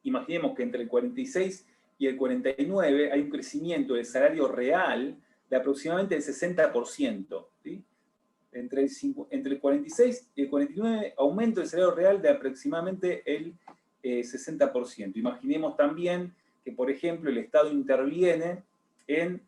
Imaginemos que entre el 46 y el 49 hay un crecimiento del salario real de aproximadamente el 60%. ¿Sí? Entre el 46 y el 49 aumento del salario real de aproximadamente el 60%. Imaginemos también que, por ejemplo, el Estado interviene en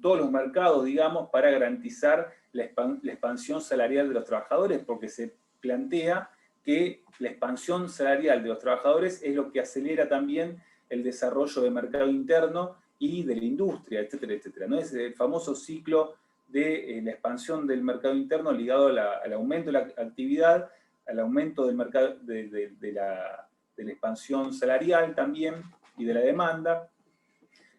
todos los mercados, digamos, para garantizar la expansión salarial de los trabajadores, porque se plantea que la expansión salarial de los trabajadores es lo que acelera también el desarrollo del mercado interno y de la industria, etcétera, etcétera. ¿No? Es el famoso ciclo de la expansión del mercado interno ligado al aumento de la actividad, al aumento del mercado, de la expansión salarial también y de la demanda,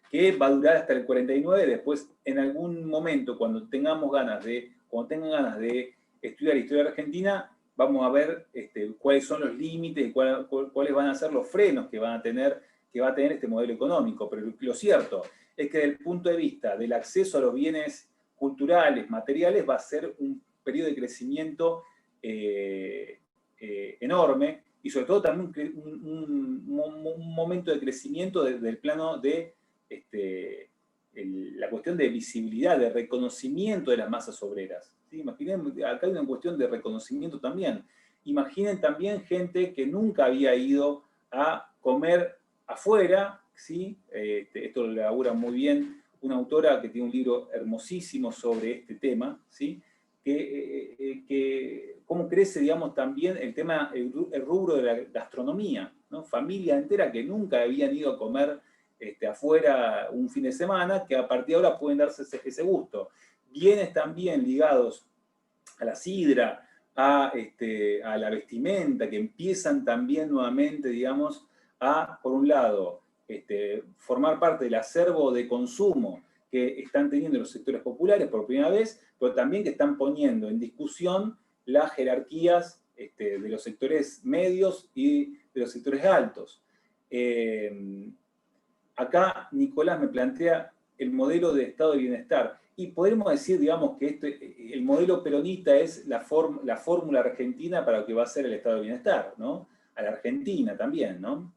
que va a durar hasta el 49. Después, en algún momento, cuando tengan ganas de estudiar historia argentina, vamos a ver cuáles son los límites y cuáles van a ser los frenos que va a tener este modelo económico. Pero lo cierto es que desde el punto de vista del acceso a los bienes culturales, materiales, va a ser un periodo de crecimiento enorme y sobre todo también un momento de crecimiento desde el plano de la cuestión de visibilidad, de reconocimiento de las masas obreras. ¿Sí? Imaginen, acá hay una cuestión de reconocimiento también. Imaginen también gente que nunca había ido a comer afuera, ¿sí? Esto lo elabora muy bien una autora que tiene un libro hermosísimo sobre este tema, ¿sí? Que cómo crece, digamos, también el tema, el rubro de la gastronomía, ¿no? Familias enteras que nunca habían ido a comer afuera un fin de semana, que a partir de ahora pueden darse ese gusto. Bienes también ligados a la sidra, a la vestimenta, que empiezan también nuevamente, digamos, a, por un lado, formar parte del acervo de consumo que están teniendo los sectores populares por primera vez, pero también que están poniendo en discusión las jerarquías de los sectores medios y de los sectores altos. Acá Nicolás me plantea el modelo de estado de bienestar. Y podemos decir, digamos, que el modelo peronista es la fórmula argentina para lo que va a ser el estado de bienestar, ¿no? A la Argentina también, ¿no?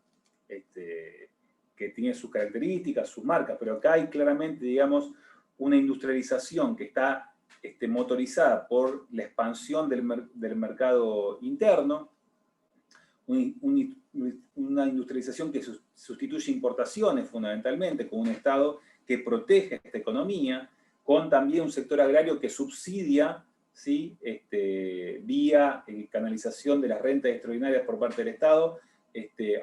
Que tiene sus características, sus marcas, pero acá hay claramente, digamos, una industrialización que está motorizada por la expansión del mercado interno, una industrialización que sustituye importaciones fundamentalmente, con un Estado que protege esta economía, con también un sector agrario que subsidia, ¿sí? Vía canalización de las rentas extraordinarias por parte del Estado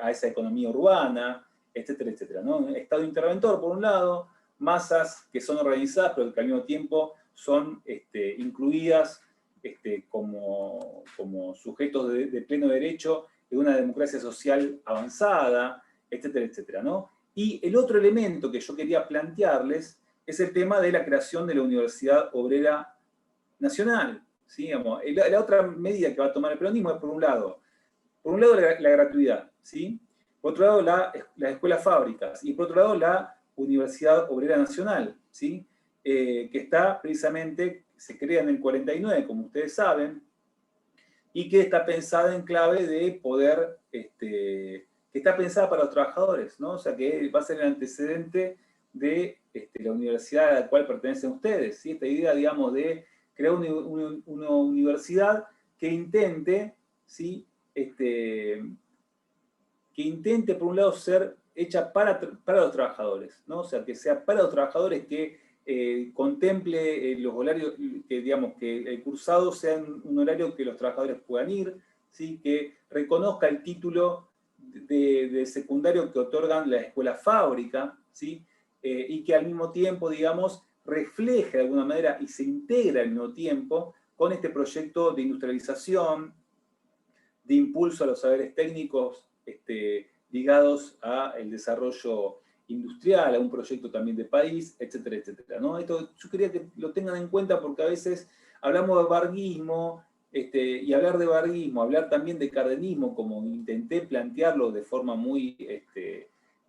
a esa economía urbana, etcétera, etcétera, ¿no? Un Estado interventor, por un lado, masas que son organizadas, pero que al mismo tiempo son incluidas como sujetos de pleno derecho en una democracia social avanzada, etcétera, etcétera, ¿no? Y el otro elemento que yo quería plantearles es el tema de la creación de la Universidad Obrera Nacional. ¿Sí? Digamos, la otra medida que va a tomar el peronismo es, por un lado la gratuidad, ¿sí? Por otro lado, las escuelas fábricas, y por otro lado, la Universidad Obrera Nacional, ¿sí? Que está precisamente, se crea en el 49, como ustedes saben, y que está pensada en clave de poder, que está pensada para los trabajadores, ¿no? O sea, que va a ser el antecedente de la universidad a la cual pertenecen ustedes, ¿sí? Esta idea, digamos, de crear una universidad que intente, ¿sí? Que intente, por un lado, ser hecha para los trabajadores, ¿no? O sea, que sea para los trabajadores, que contemple los horarios, que digamos que el cursado sea un horario que los trabajadores puedan ir, ¿sí? Que reconozca el título de secundario que otorgan la escuela fábrica, ¿sí? Y que al mismo tiempo, digamos, refleje de alguna manera y se integra al mismo tiempo con este proyecto de industrialización, de impulso a los saberes técnicos ligados al desarrollo industrial, a un proyecto también de país, etcétera, etcétera, ¿no? Esto yo quería que lo tengan en cuenta porque a veces hablamos de varguismo, y hablar de varguismo, hablar también de cardenismo, como intenté plantearlo de forma muy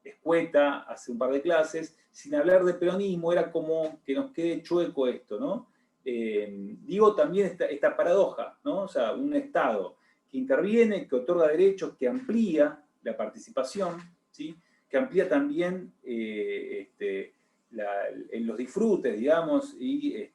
escueta hace un par de clases, sin hablar de peronismo, era como que nos quede chueco esto, ¿no? Digo también esta paradoja, ¿no? O sea, un Estado que interviene, que otorga derechos, que amplía la participación, ¿sí? Que amplía también los disfrutes, digamos, y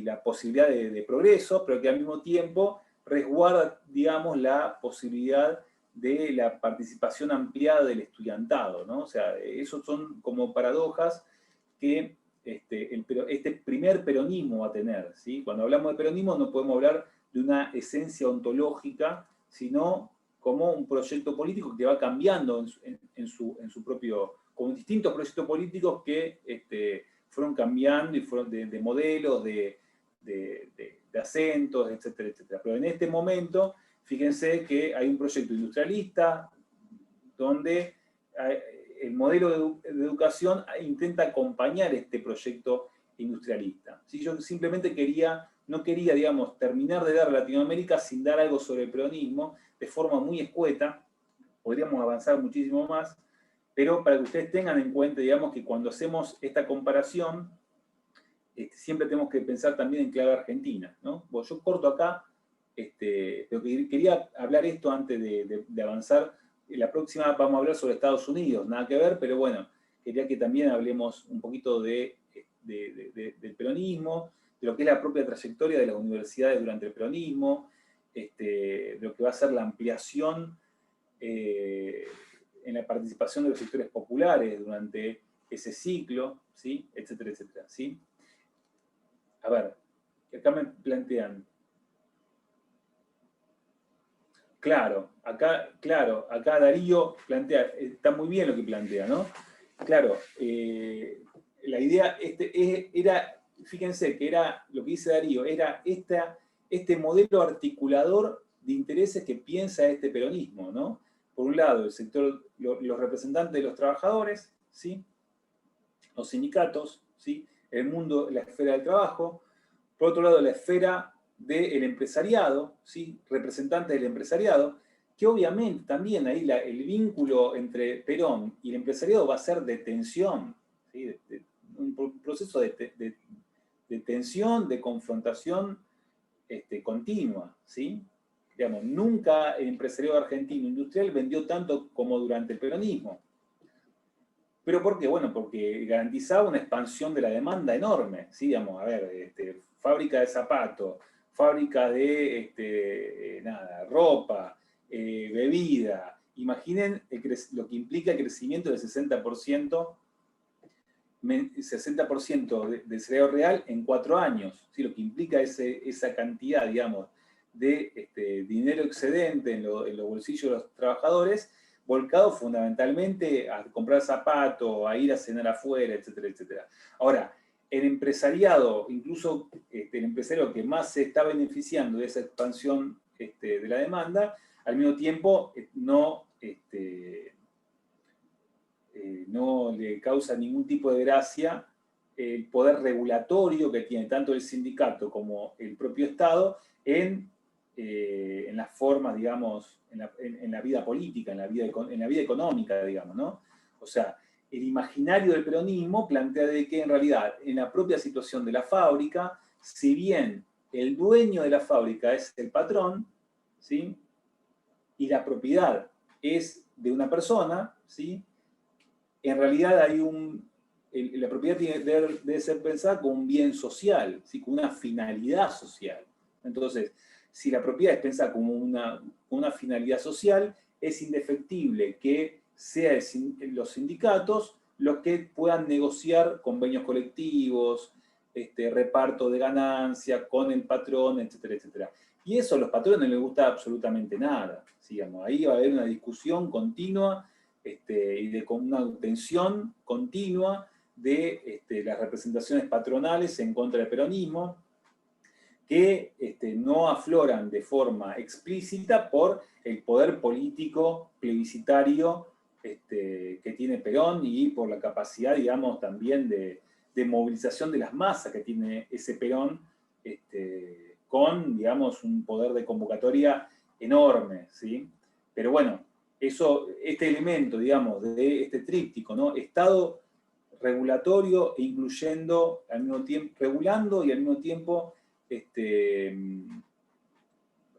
la posibilidad de progreso, pero que al mismo tiempo resguarda, digamos, la posibilidad de la participación ampliada del estudiantado, ¿no? O sea, esos son como paradojas que este primer peronismo va a tener, ¿sí? Cuando hablamos de peronismo no podemos hablar de una esencia ontológica, sino como un proyecto político que va cambiando en su propio, con distintos proyectos políticos que fueron cambiando y fueron de modelos, de acentos, etcétera, etcétera. Pero en este momento, fíjense que hay un proyecto industrialista donde el modelo de educación intenta acompañar este proyecto industrialista. ¿Sí? Yo simplemente no quería, digamos, terminar de dar Latinoamérica sin dar algo sobre el peronismo de forma muy escueta. Podríamos avanzar muchísimo más, pero para que ustedes tengan en cuenta, digamos, que cuando hacemos esta comparación, siempre tenemos que pensar también en clave argentina, ¿no? Bueno, yo corto acá, pero quería hablar esto antes de avanzar. La próxima vamos a hablar sobre Estados Unidos, nada que ver, pero bueno, quería que también hablemos un poquito del peronismo, de lo que es la propia trayectoria de las universidades durante el peronismo, de lo que va a ser la ampliación en la participación de los sectores populares durante ese ciclo, ¿sí? Etcétera, etcétera, ¿sí? A ver, acá me plantean. Claro, acá Darío plantea, está muy bien lo que plantea, ¿no? Claro, la idea era, fíjense que era lo que dice Darío, era este modelo articulador de intereses que piensa este peronismo, ¿no? Por un lado, el sector, los representantes de los trabajadores, ¿sí? Los sindicatos, ¿sí? El mundo, la esfera del trabajo. Por otro lado, la esfera del empresariado, ¿sí? Representantes del empresariado, que obviamente también ahí el vínculo entre Perón y el empresariado va a ser de tensión, ¿sí? Un proceso de tensión, de confrontación continua, ¿sí? Digamos, nunca el empresariado argentino industrial vendió tanto como durante el peronismo. ¿Pero por qué? Bueno, porque garantizaba una expansión de la demanda enorme, ¿sí? Digamos, a ver, fábrica de zapatos, fábrica de ropa, bebida. Imaginen lo que implica el crecimiento del 60% del salario real en 4 años, ¿sí? Lo que implica esa cantidad, digamos, de dinero excedente en los bolsillos de los trabajadores, volcado fundamentalmente a comprar zapatos, a ir a cenar afuera, etcétera, etcétera. Ahora, el empresariado, incluso el empresario que más se está beneficiando de esa expansión de la demanda, al mismo tiempo no le causa ningún tipo de gracia el poder regulatorio que tiene tanto el sindicato como el propio Estado en las formas, digamos, en la vida política, en la vida económica, digamos, ¿no? O sea, el imaginario del peronismo plantea de que en realidad en la propia situación de la fábrica, si bien el dueño de la fábrica es el patrón, ¿sí? Y la propiedad es de una persona, ¿sí? En realidad la propiedad debe ser pensada como un bien social, ¿sí? Con una finalidad social. Entonces, si la propiedad es pensada como una finalidad social, es indefectible que sean los sindicatos los que puedan negociar convenios colectivos, reparto de ganancias con el patrón, etcétera, etcétera. Y eso a los patrones no les gusta absolutamente nada. Digamos. Ahí va a haber una discusión continua y con una tensión continua de las representaciones patronales en contra del peronismo, que no afloran de forma explícita por el poder político plebiscitario que tiene Perón y por la capacidad, digamos, también de movilización de las masas que tiene ese Perón, con, digamos, un poder de convocatoria enorme, ¿sí? Pero bueno, este elemento, digamos, de este tríptico, ¿no? Estado regulatorio e incluyendo al mismo tiempo, regulando y al mismo tiempo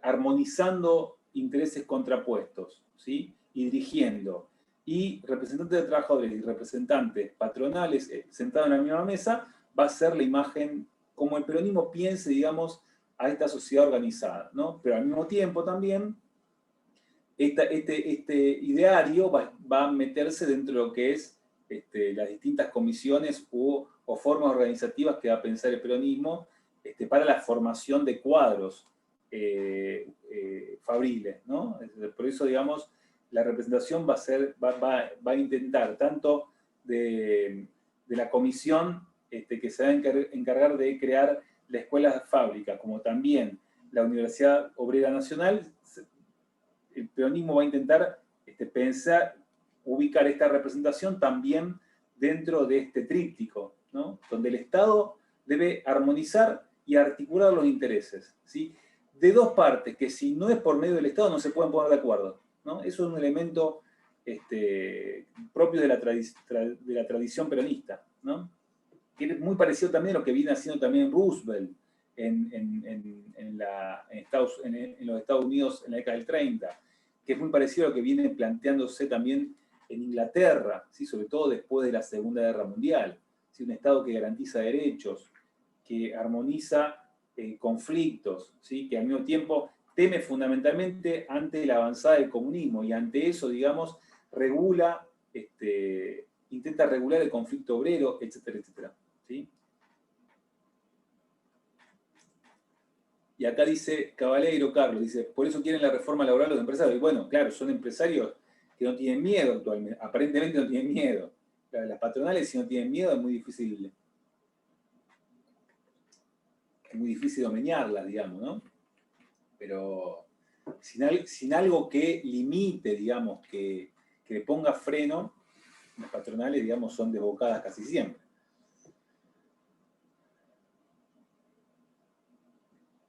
armonizando intereses contrapuestos, ¿sí? Y dirigiendo. Y representantes de trabajadores y representantes patronales sentados en la misma mesa, va a ser la imagen, como el peronismo piense, digamos, a esta sociedad organizada, ¿no? Pero al mismo tiempo también este ideario va a meterse dentro de lo que es las distintas comisiones o formas organizativas que va a pensar el peronismo para la formación de cuadros fabriles, ¿no? Por eso, digamos, la representación va a intentar tanto de la comisión que se va a encargar de crear la escuela fábrica, como también la Universidad Obrera Nacional. El peronismo va a intentar pensar, ubicar esta representación también dentro de este tríptico, ¿no? Donde el Estado debe armonizar y articular los intereses, ¿sí? De dos partes, que si no es por medio del Estado no se pueden poner de acuerdo, ¿no? Eso es un elemento propio de la tradición peronista, ¿no? Que es muy parecido también a lo que viene haciendo también Roosevelt en los Estados Unidos en la década del 30, que es muy parecido a lo que viene planteándose también en Inglaterra, ¿sí? Sobre todo después de la Segunda Guerra Mundial, ¿sí? Un Estado que garantiza derechos, que armoniza conflictos, ¿sí? Que al mismo tiempo teme fundamentalmente ante la avanzada del comunismo y ante eso, digamos, regula, intenta regular el conflicto obrero, etcétera, etcétera, ¿sí? Y acá dice Caballero Carlos, dice, por eso quieren la reforma laboral los empresarios. Y bueno, claro, son empresarios que no tienen miedo actualmente, aparentemente no tienen miedo. Las patronales, si no tienen miedo, es muy difícil domeñarlas, digamos, ¿no? Pero sin algo que limite, digamos, que le ponga freno, las patronales, digamos, son desbocadas casi siempre.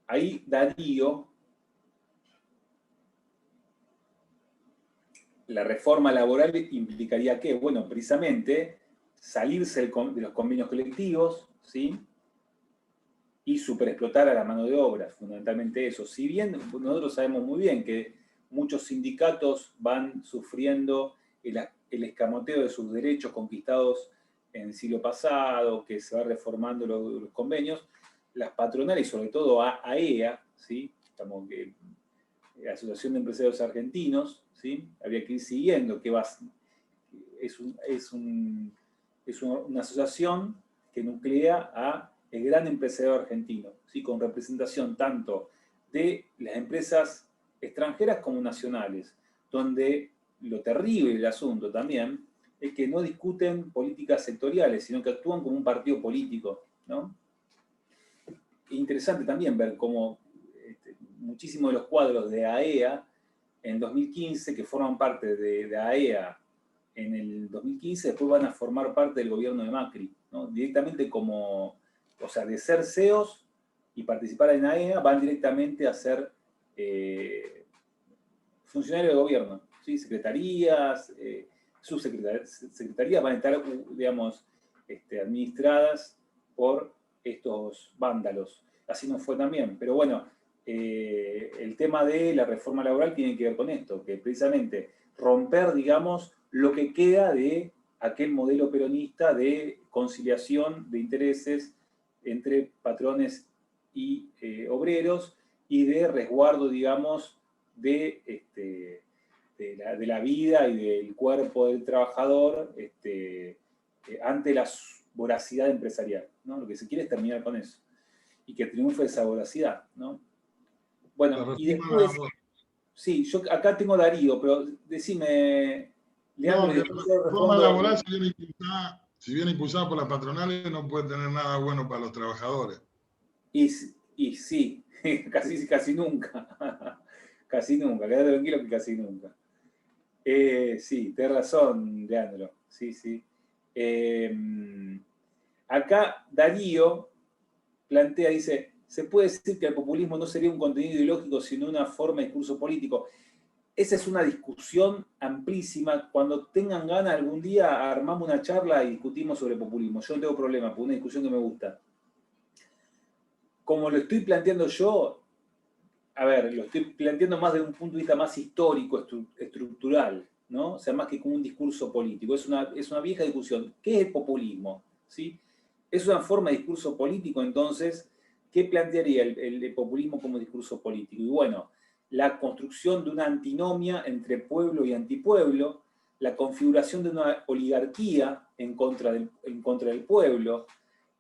Ahí Darío, la reforma laboral implicaría que, bueno, precisamente salirse de los convenios colectivos, ¿sí? Y superexplotar a la mano de obra, fundamentalmente eso. Si bien nosotros sabemos muy bien que muchos sindicatos van sufriendo el escamoteo de sus derechos conquistados en el siglo pasado, que se va reformando los convenios, las patronales, y sobre todo AEA, ¿sí? Estamos que la Asociación de Empresarios Argentinos, ¿sí? Habría que ir siguiendo, que es una asociación que nuclea a el gran empresario argentino, ¿sí? Con representación tanto de las empresas extranjeras como nacionales, donde lo terrible del asunto también es que no discuten políticas sectoriales, sino que actúan como un partido político, ¿no? Es interesante también ver cómo muchísimos de los cuadros de AEA en 2015, que forman parte de AEA en el 2015, después van a formar parte del gobierno de Macri, ¿no? Directamente como, o sea, de ser CEOs y participar en AEA, van directamente a ser funcionarios de gobierno, ¿sí? Secretarías, subsecretarías van a estar, digamos, administradas por estos vándalos. Así no fue también, pero bueno, el tema de la reforma laboral tiene que ver con esto, que precisamente romper, digamos, lo que queda de aquel modelo peronista de conciliación de intereses entre patrones y obreros y de resguardo, digamos, de la vida y del cuerpo del trabajador ante la voracidad empresarial, ¿no? Lo que se quiere es terminar con eso y que triunfe esa voracidad, ¿no? Bueno, y después, sí, yo acá tengo Darío, pero decime, Leandro, no, y que después la yo reforma respondo. laboral, si viene impulsada por las patronales, no puede tener nada bueno para los trabajadores. Y sí, casi nunca. Casi nunca, quédate tranquilo que casi nunca. Sí, tenés razón, Leandro. Sí, sí. Acá Darío plantea, dice, se puede decir que el populismo no sería un contenido ideológico, sino una forma de discurso político. Esa es una discusión amplísima. Cuando tengan ganas, algún día armamos una charla y discutimos sobre populismo. Yo no tengo problema, porque es una discusión que me gusta. Como lo estoy planteando yo, a ver, lo estoy planteando más desde un punto de vista más histórico, estructural, ¿no? O sea, más que como un discurso político. Es una vieja discusión. ¿Qué es el populismo? ¿Sí? Es una forma de discurso político, entonces, ¿qué plantearía el populismo como discurso político? Y bueno, la construcción de una antinomia entre pueblo y antipueblo, la configuración de una oligarquía en contra del pueblo,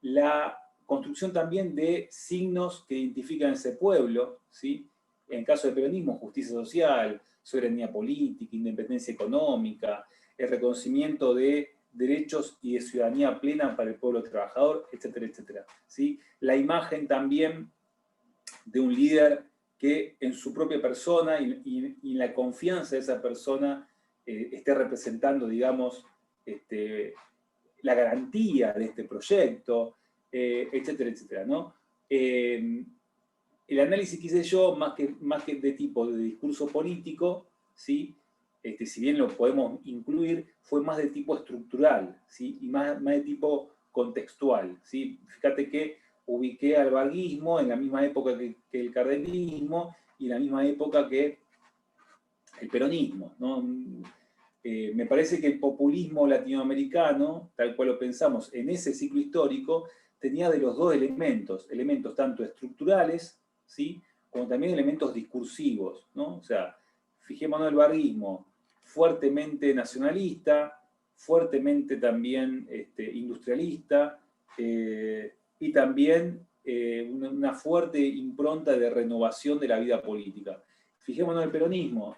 la construcción también de signos que identifican ese pueblo, ¿sí? En el caso del peronismo, justicia social, soberanía política, independencia económica, el reconocimiento de derechos y de ciudadanía plena para el pueblo trabajador, etcétera, etcétera, ¿sí? La imagen también de un líder que en su propia persona y en la confianza de esa persona esté representando, digamos, la garantía de este proyecto, etcétera, etcétera, ¿no? El análisis que hice yo, más que de tipo de discurso político, ¿sí? Si bien lo podemos incluir, fue más de tipo estructural, ¿sí? Y más de tipo contextual, ¿sí? Fíjate que ubiqué al varguismo en la misma época que el cardenismo y en la misma época que el peronismo, ¿no? me parece que el populismo latinoamericano, tal cual lo pensamos en ese ciclo histórico, tenía de los dos elementos tanto estructurales, ¿sí?, como también elementos discursivos, ¿no? O sea, fijémonos el varguismo, fuertemente nacionalista, fuertemente también industrialista, y también una fuerte impronta de renovación de la vida política. Fijémonos el peronismo,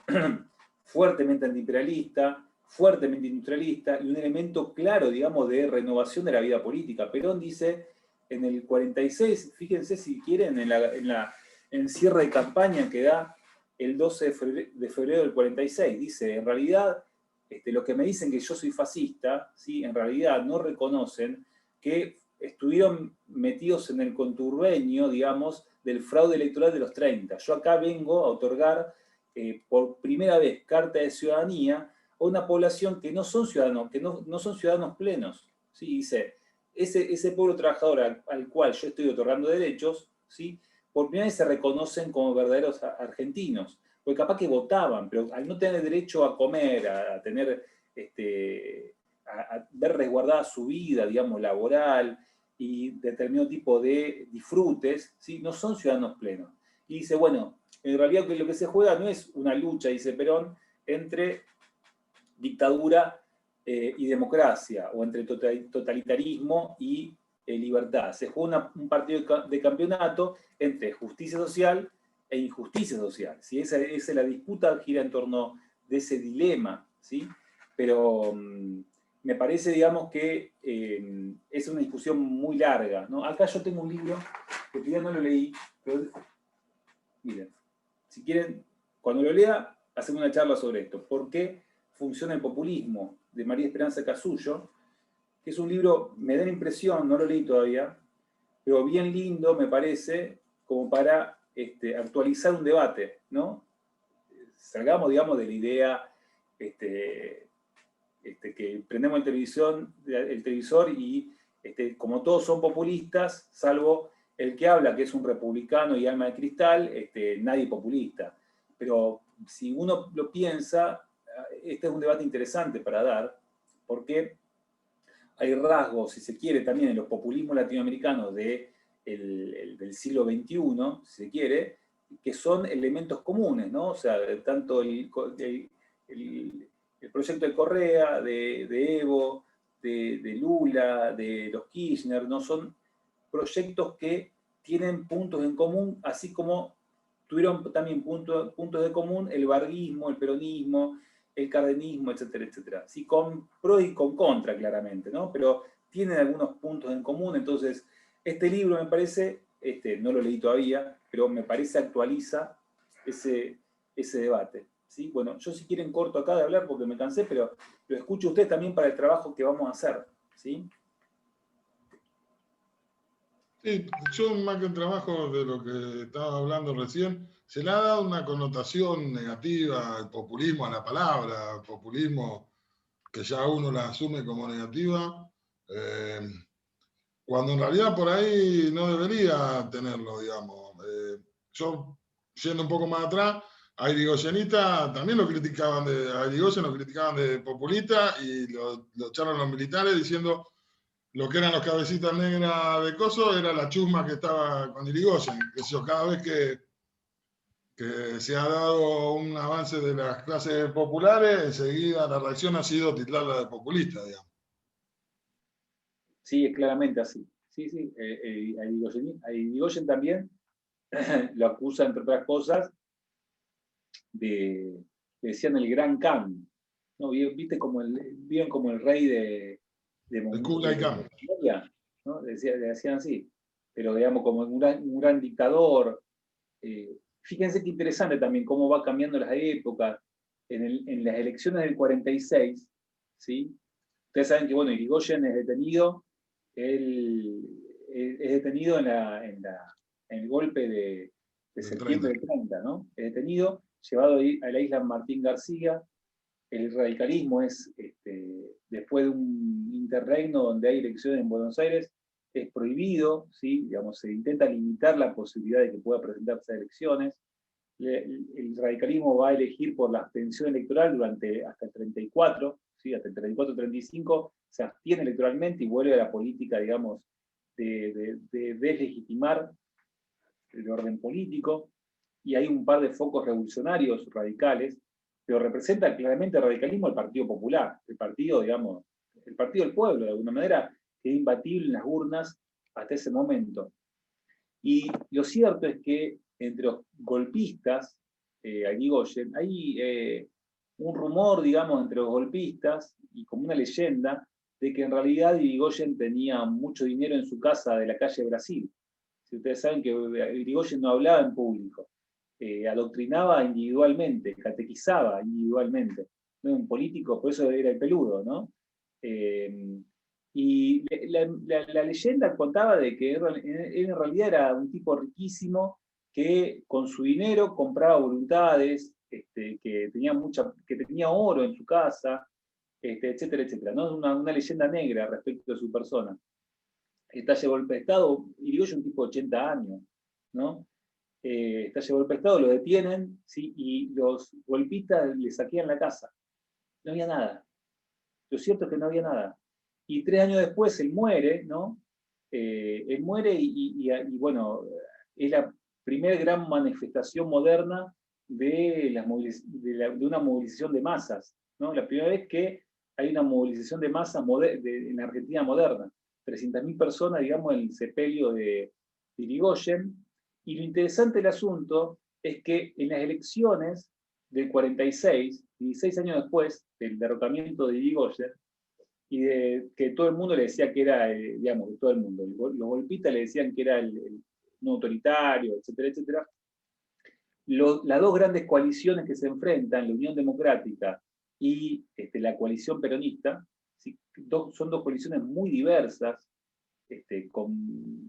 fuertemente antiimperialista, fuertemente industrialista, y un elemento claro, digamos, de renovación de la vida política. Perón dice en el 46, fíjense si quieren, en el cierre de campaña que da el 12 de febrero del 46, dice, en realidad, los que me dicen que yo soy fascista, ¿sí?, en realidad no reconocen que estuvieron metidos en el conturbeño, digamos, del fraude electoral de los 30. Yo acá vengo a otorgar por primera vez carta de ciudadanía a una población que no son ciudadanos, que no son ciudadanos plenos. ¿Sí? Dice, ese pueblo trabajador al cual yo estoy otorgando derechos, ¿sí?, por primera vez se reconocen como verdaderos argentinos. Porque capaz que votaban, pero al no tener derecho a comer, a tener, a ver resguardada su vida, digamos, laboral y determinado tipo de disfrutes, ¿sí?, no son ciudadanos plenos. Y dice, bueno, en realidad lo que se juega no es una lucha, dice Perón, entre dictadura y democracia, o entre totalitarismo y libertad. Se juega un partido de campeonato entre justicia social e injusticia social, ¿sí? Esa es la disputa, gira en torno de ese dilema, ¿sí? Pero me parece, digamos, que es una discusión muy larga, ¿no? Acá yo tengo un libro, que todavía no lo leí, pero miren, si quieren, cuando lo lea, hacemos una charla sobre esto. ¿Por qué funciona el populismo?, de María Esperanza Casullo, que es un libro, me da la impresión, no lo leí todavía, pero bien lindo, me parece, como para actualizar un debate, ¿no? Salgamos, digamos, de la idea que prendemos el televisor y como todos son populistas, salvo el que habla, que es un republicano y alma de cristal, nadie populista. Pero si uno lo piensa, este es un debate interesante para dar, porque hay rasgos, si se quiere, también en los populismos latinoamericanos del siglo XXI, si se quiere, que son elementos comunes, ¿no? O sea, tanto el proyecto de Correa, de Evo, de Lula, de los Kirchner, ¿no? Son proyectos que tienen puntos en común, así como tuvieron también puntos de común el varguismo, el peronismo, el cardenismo, etcétera, etcétera. Sí, con pro y con contra, claramente, ¿no? Pero tienen algunos puntos en común. Entonces, este libro me parece, no lo leí todavía, pero me parece actualiza ese debate. ¿Sí? Bueno, yo si quieren corto acá de hablar porque me cansé, pero lo escucho a ustedes también para el trabajo que vamos a hacer. ¿Sí? Sí, yo más que un trabajo de lo que estaba hablando recién, se le ha dado una connotación negativa al populismo, a la palabra populismo, que ya uno la asume como negativa, cuando en realidad por ahí no debería tenerlo, digamos. Yo, yendo un poco más atrás, a Irigoyenita también lo criticaban, a Irigoyen lo criticaban de populista y lo echaron los militares diciendo lo que eran los cabecitas negras de coso era la chusma que estaba con Irigoyen. Eso, cada vez que se ha dado un avance de las clases populares, enseguida la reacción ha sido titlarla de populista, digamos. Sí, es claramente así. Sí, sí. A Irigoyen también lo acusan, entre otras cosas, le decían el Gran Khan, ¿no? Viste viven como el rey de El Kublai Khan. Mongolia, ¿no? Le decían así, pero digamos como un gran dictador. Fíjense qué interesante también cómo va cambiando las épocas. En las elecciones del 46, ¿sí? Ustedes saben que, bueno, Irigoyen es detenido, él es detenido en el golpe de septiembre del 30, ¿no? Es detenido, llevado a la isla Martín García. El radicalismo es, después de un interregno donde hay elecciones en Buenos Aires, es prohibido, ¿sí? Digamos, se intenta limitar la posibilidad de que pueda presentarse a elecciones. el radicalismo va a elegir por la abstención electoral hasta el 34, ¿sí? Hasta el 34-35, se abstiene electoralmente y vuelve a la política, digamos, de deslegitimar el orden político, y hay un par de focos revolucionarios radicales, pero representa claramente el radicalismo el Partido Popular, el partido, digamos, el partido del pueblo, de alguna manera, que es imbatible en las urnas hasta ese momento. Y lo cierto es que entre los golpistas, a Irigoyen, hay un rumor, digamos, entre los golpistas, y como una leyenda, de que en realidad Irigoyen tenía mucho dinero en su casa de la calle Brasil. Si ustedes saben que Irigoyen no hablaba en público, adoctrinaba individualmente, catequizaba individualmente. No era un político, por eso era el peludo, ¿no? Y la leyenda contaba de que en realidad era un tipo riquísimo que con su dinero compraba voluntades, que tenía oro en su casa, etcétera, etcétera. ¿No? Una leyenda negra respecto de su persona. Estalle golpe de Estado, Irigoyen un tipo de 80 años, ¿no? Estalle golpe de Estado, lo detienen, ¿sí? Y los golpistas le saquean la casa. No había nada. Lo cierto es que no había nada. Y 3 años después él muere, ¿no? Él muere y bueno, es la primera gran manifestación moderna de una movilización de masas, ¿no? La primera vez que hay una movilización de masas en la Argentina moderna. 300.000 personas, digamos, en el sepelio de Irigoyen. Y lo interesante del asunto es que en las elecciones del 46, 16 años después del derrocamiento de Irigoyen, y que todo el mundo le decía que era, digamos, todo el mundo, los golpistas le decían que era un autoritario, etcétera, etcétera. Las dos grandes coaliciones que se enfrentan, la Unión Democrática y la coalición peronista, ¿sí? Son dos coaliciones muy diversas,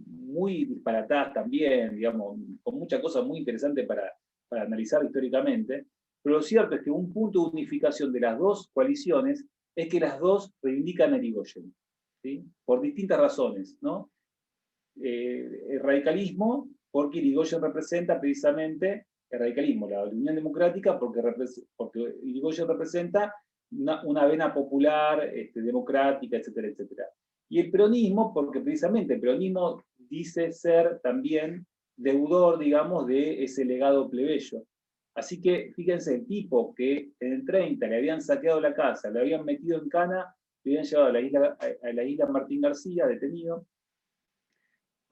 muy disparatadas también, digamos, con muchas cosas muy interesantes para analizar históricamente, pero lo cierto es que un punto de unificación de las dos coaliciones es que las dos reivindican a Irigoyen, ¿sí? Por distintas razones, ¿no? El radicalismo, porque Irigoyen representa precisamente el radicalismo, la Unión Democrática, porque Irigoyen representa una vena popular, democrática, etcétera, etcétera. Y el peronismo, porque precisamente el peronismo dice ser también deudor, digamos, de ese legado plebeyo. Así que fíjense, el tipo que en el 30 le habían saqueado la casa, le habían metido en cana, le habían llevado a la isla Martín García, detenido.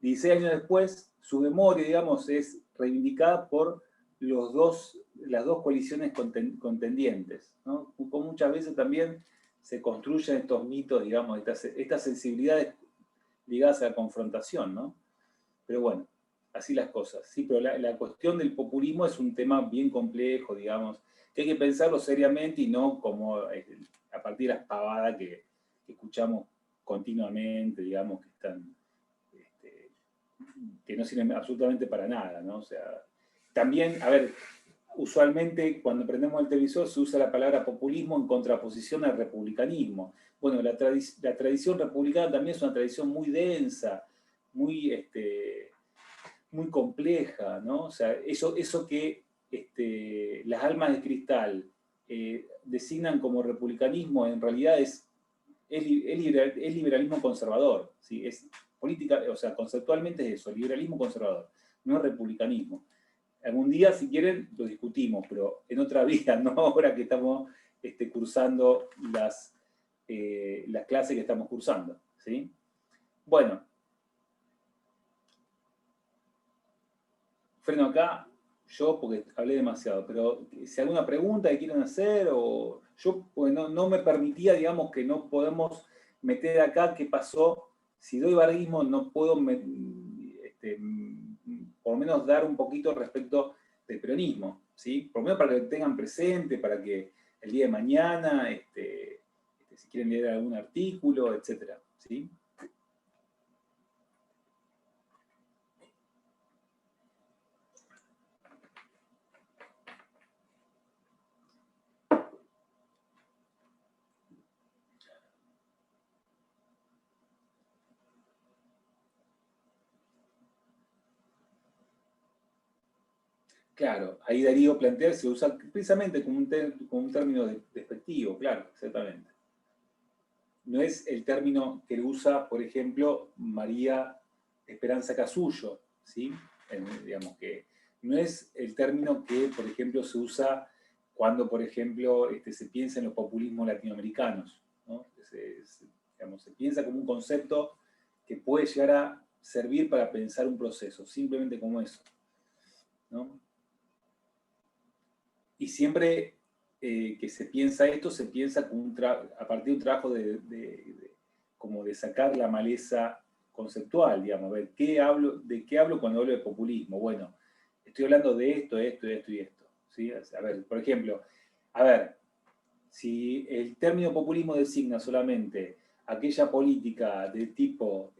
16 años después, su memoria, digamos, es reivindicada por las dos coaliciones contendientes, ¿no? Como muchas veces también se construyen estos mitos, digamos, estas sensibilidades ligadas a la confrontación, ¿no? Pero bueno, así las cosas. Sí, pero la cuestión del populismo es un tema bien complejo, digamos, que hay que pensarlo seriamente y no como a partir de las pavadas que escuchamos continuamente, digamos, que no sirven absolutamente para nada, ¿no? O sea, también, a ver, usualmente cuando prendemos el televisor se usa la palabra populismo en contraposición al republicanismo. Bueno, la tradición republicana también es una tradición muy densa, muy, muy compleja, ¿no? O sea, eso que las almas de cristal designan como republicanismo en realidad es liberalismo conservador, ¿sí? Es política, o sea, conceptualmente es eso, liberalismo conservador, no es republicanismo. Algún día, si quieren, lo discutimos, pero en otra vida, no ahora que estamos cursando las clases que estamos cursando, ¿sí? Bueno, freno acá, yo porque hablé demasiado, pero si alguna pregunta que quieran hacer, o yo pues no me permitía, digamos, que no podemos meter acá qué pasó. Si doy barguismo, no puedo por lo menos dar un poquito respecto del peronismo, ¿sí? Por lo menos para que lo tengan presente, para que el día de mañana, si quieren leer algún artículo, etcétera, ¿sí? Claro, ahí Darío plantea, se usa precisamente como un término despectivo, claro, exactamente. No es el término que usa, por ejemplo, María Esperanza Casullo, ¿sí? Digamos que no es el término que, por ejemplo, se usa cuando, por ejemplo, se piensa en los populismos latinoamericanos, ¿no? Digamos, se piensa como un concepto que puede llegar a servir para pensar un proceso, simplemente como eso, ¿no? Y siempre que se piensa esto, se piensa como a partir de un trabajo como de sacar la maleza conceptual, digamos, ver de qué hablo cuando hablo de populismo. Bueno, estoy hablando de esto, esto, esto y esto. ¿Sí? A ver, por ejemplo, si el término populismo designa solamente aquella política de tipo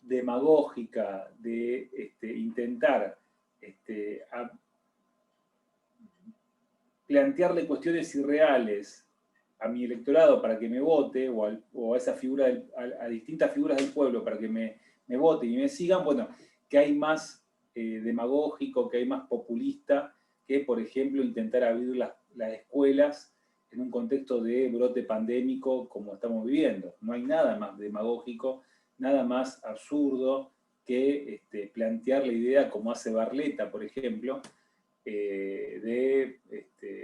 demagógica, de intentar plantearle cuestiones irreales a mi electorado para que me vote, o a esa figura a distintas figuras del pueblo para que me voten y me sigan, bueno, que hay más demagógico, que hay más populista que, por ejemplo, intentar abrir las escuelas en un contexto de brote pandémico como estamos viviendo. No hay nada más demagógico, nada más absurdo que plantear la idea como hace Barletta, por ejemplo,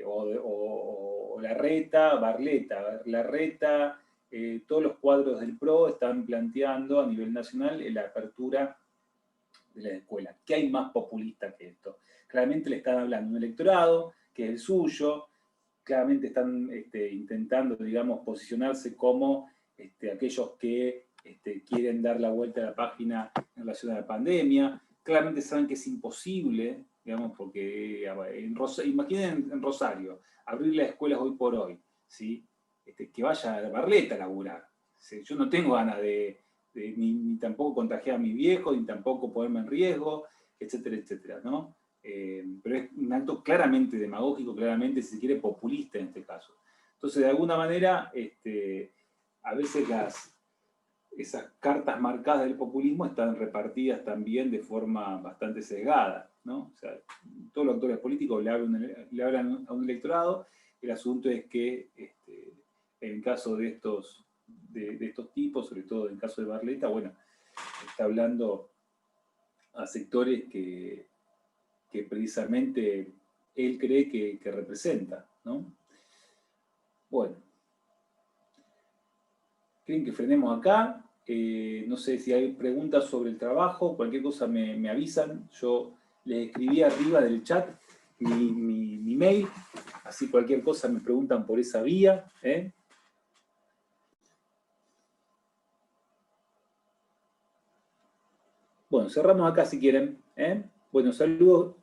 o Larreta, Barletta, Larreta, todos los cuadros del PRO están planteando a nivel nacional la apertura de la escuela. ¿Qué hay más populista que esto? Claramente le están hablando a un electorado que es el suyo, claramente están intentando, digamos, posicionarse como aquellos que quieren dar la vuelta a la página en relación a la pandemia. Claramente saben que es imposible, digamos, porque imaginen en Rosario, abrir las escuelas hoy por hoy, ¿sí? Que vaya a Barletta a laburar. ¿Sí? Yo no tengo ganas ni tampoco contagiar a mi viejo, ni tampoco ponerme en riesgo, etcétera, etcétera, ¿no? Pero es un acto claramente demagógico, claramente, si se quiere, populista en este caso. Entonces, de alguna manera, a veces esas cartas marcadas del populismo están repartidas también de forma bastante sesgada, ¿no? O sea, todos los actores políticos le hablan a un electorado. El asunto es que, en el caso de estos tipos, sobre todo en el caso de Barletta, bueno, está hablando a sectores que precisamente él cree que representa, ¿no? Bueno, ¿creen que frenemos acá? No sé si hay preguntas sobre el trabajo, cualquier cosa me avisan. Yo les escribí arriba del chat mi mail, así cualquier cosa me preguntan por esa vía. Bueno, cerramos acá si quieren. Bueno, saludos.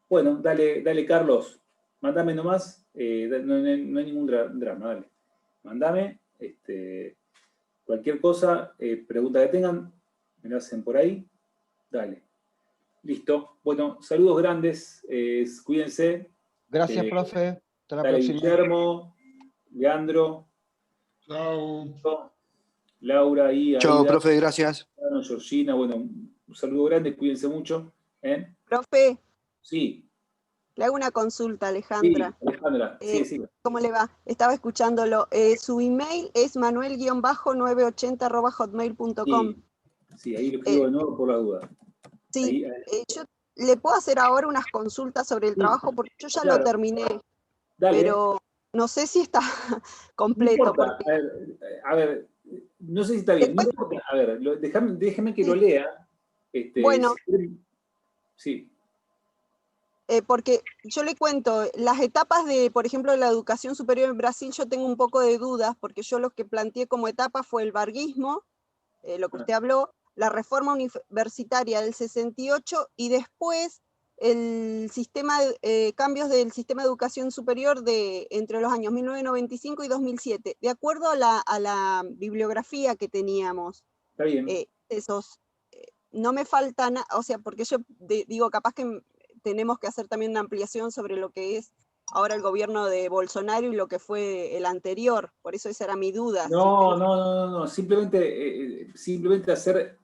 Bueno, dale Carlos, mandame nomás. No hay ningún drama, dale. Mandame. Cualquier cosa, pregunta que tengan, me la hacen por ahí. Dale. Listo. Bueno, saludos grandes. Cuídense. Gracias, profe. Hasta la Dale, próxima. Guillermo, Leandro. Chao. Laura y Chao, Aida. profe, gracias. Georgina, bueno, un saludo grande, cuídense mucho. Profe, Sí. le hago una consulta, Alejandra. Sí, Alejandra, sí. ¿Cómo le va? Estaba escuchándolo. Su email es manuel-980@hotmail.com. Sí, ahí lo escribo de nuevo por la duda. Sí, yo le puedo hacer ahora unas consultas sobre el trabajo porque yo ya lo terminé. Dale. Pero no sé si está completo. No importa. Porque... A ver, no sé si está bien. Después... No importa. A ver, déjeme que lo lea. Bueno. Sí. Porque yo le cuento, las etapas de, por ejemplo, de la educación superior en Brasil, yo tengo un poco de dudas, porque yo lo que planteé como etapa fue el varguismo, lo que usted habló, la reforma universitaria del 68, y después el sistema, cambios del sistema de educación superior entre los años 1995 y 2007, de acuerdo a la bibliografía que teníamos. Está bien. No me falta nada, o sea, porque yo digo, capaz que tenemos que hacer también una ampliación sobre lo que es ahora el gobierno de Bolsonaro y lo que fue el anterior, por eso esa era mi duda. No, simplemente hacer,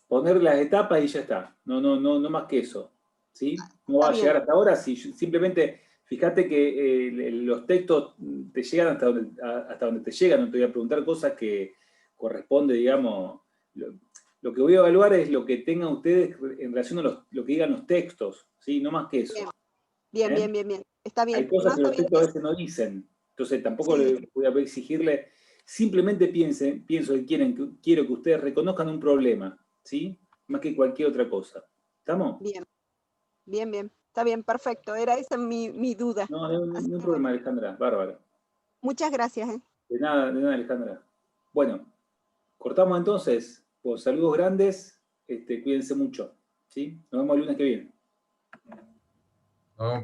poner las etapas y ya está. No más que eso. ¿Sí? No va a Está llegar bien. hasta ahora. Si simplemente, fíjate que los textos te llegan hasta donde te llegan. No te voy a preguntar cosas que corresponde, digamos. Lo que voy a evaluar es lo que tengan ustedes en relación a lo que digan los textos. ¿Sí? No más que eso. Bien, ¿Eh? bien, bien, bien. Está bien. Hay cosas No, que está los bien. textos a veces no dicen. Entonces tampoco Sí. le voy a exigirle. Simplemente pienso que quiero que ustedes reconozcan un problema. ¿Sí? Más que cualquier otra cosa. ¿Estamos? Bien, bien, bien. Está bien, perfecto. Era esa mi duda. No, Así no hay que, problema, Alejandra. Bárbaro. muchas gracias. De nada, Alejandra. Bueno, cortamos entonces. Pues saludos grandes. Cuídense mucho. ¿Sí? Nos vemos el lunes que viene. No,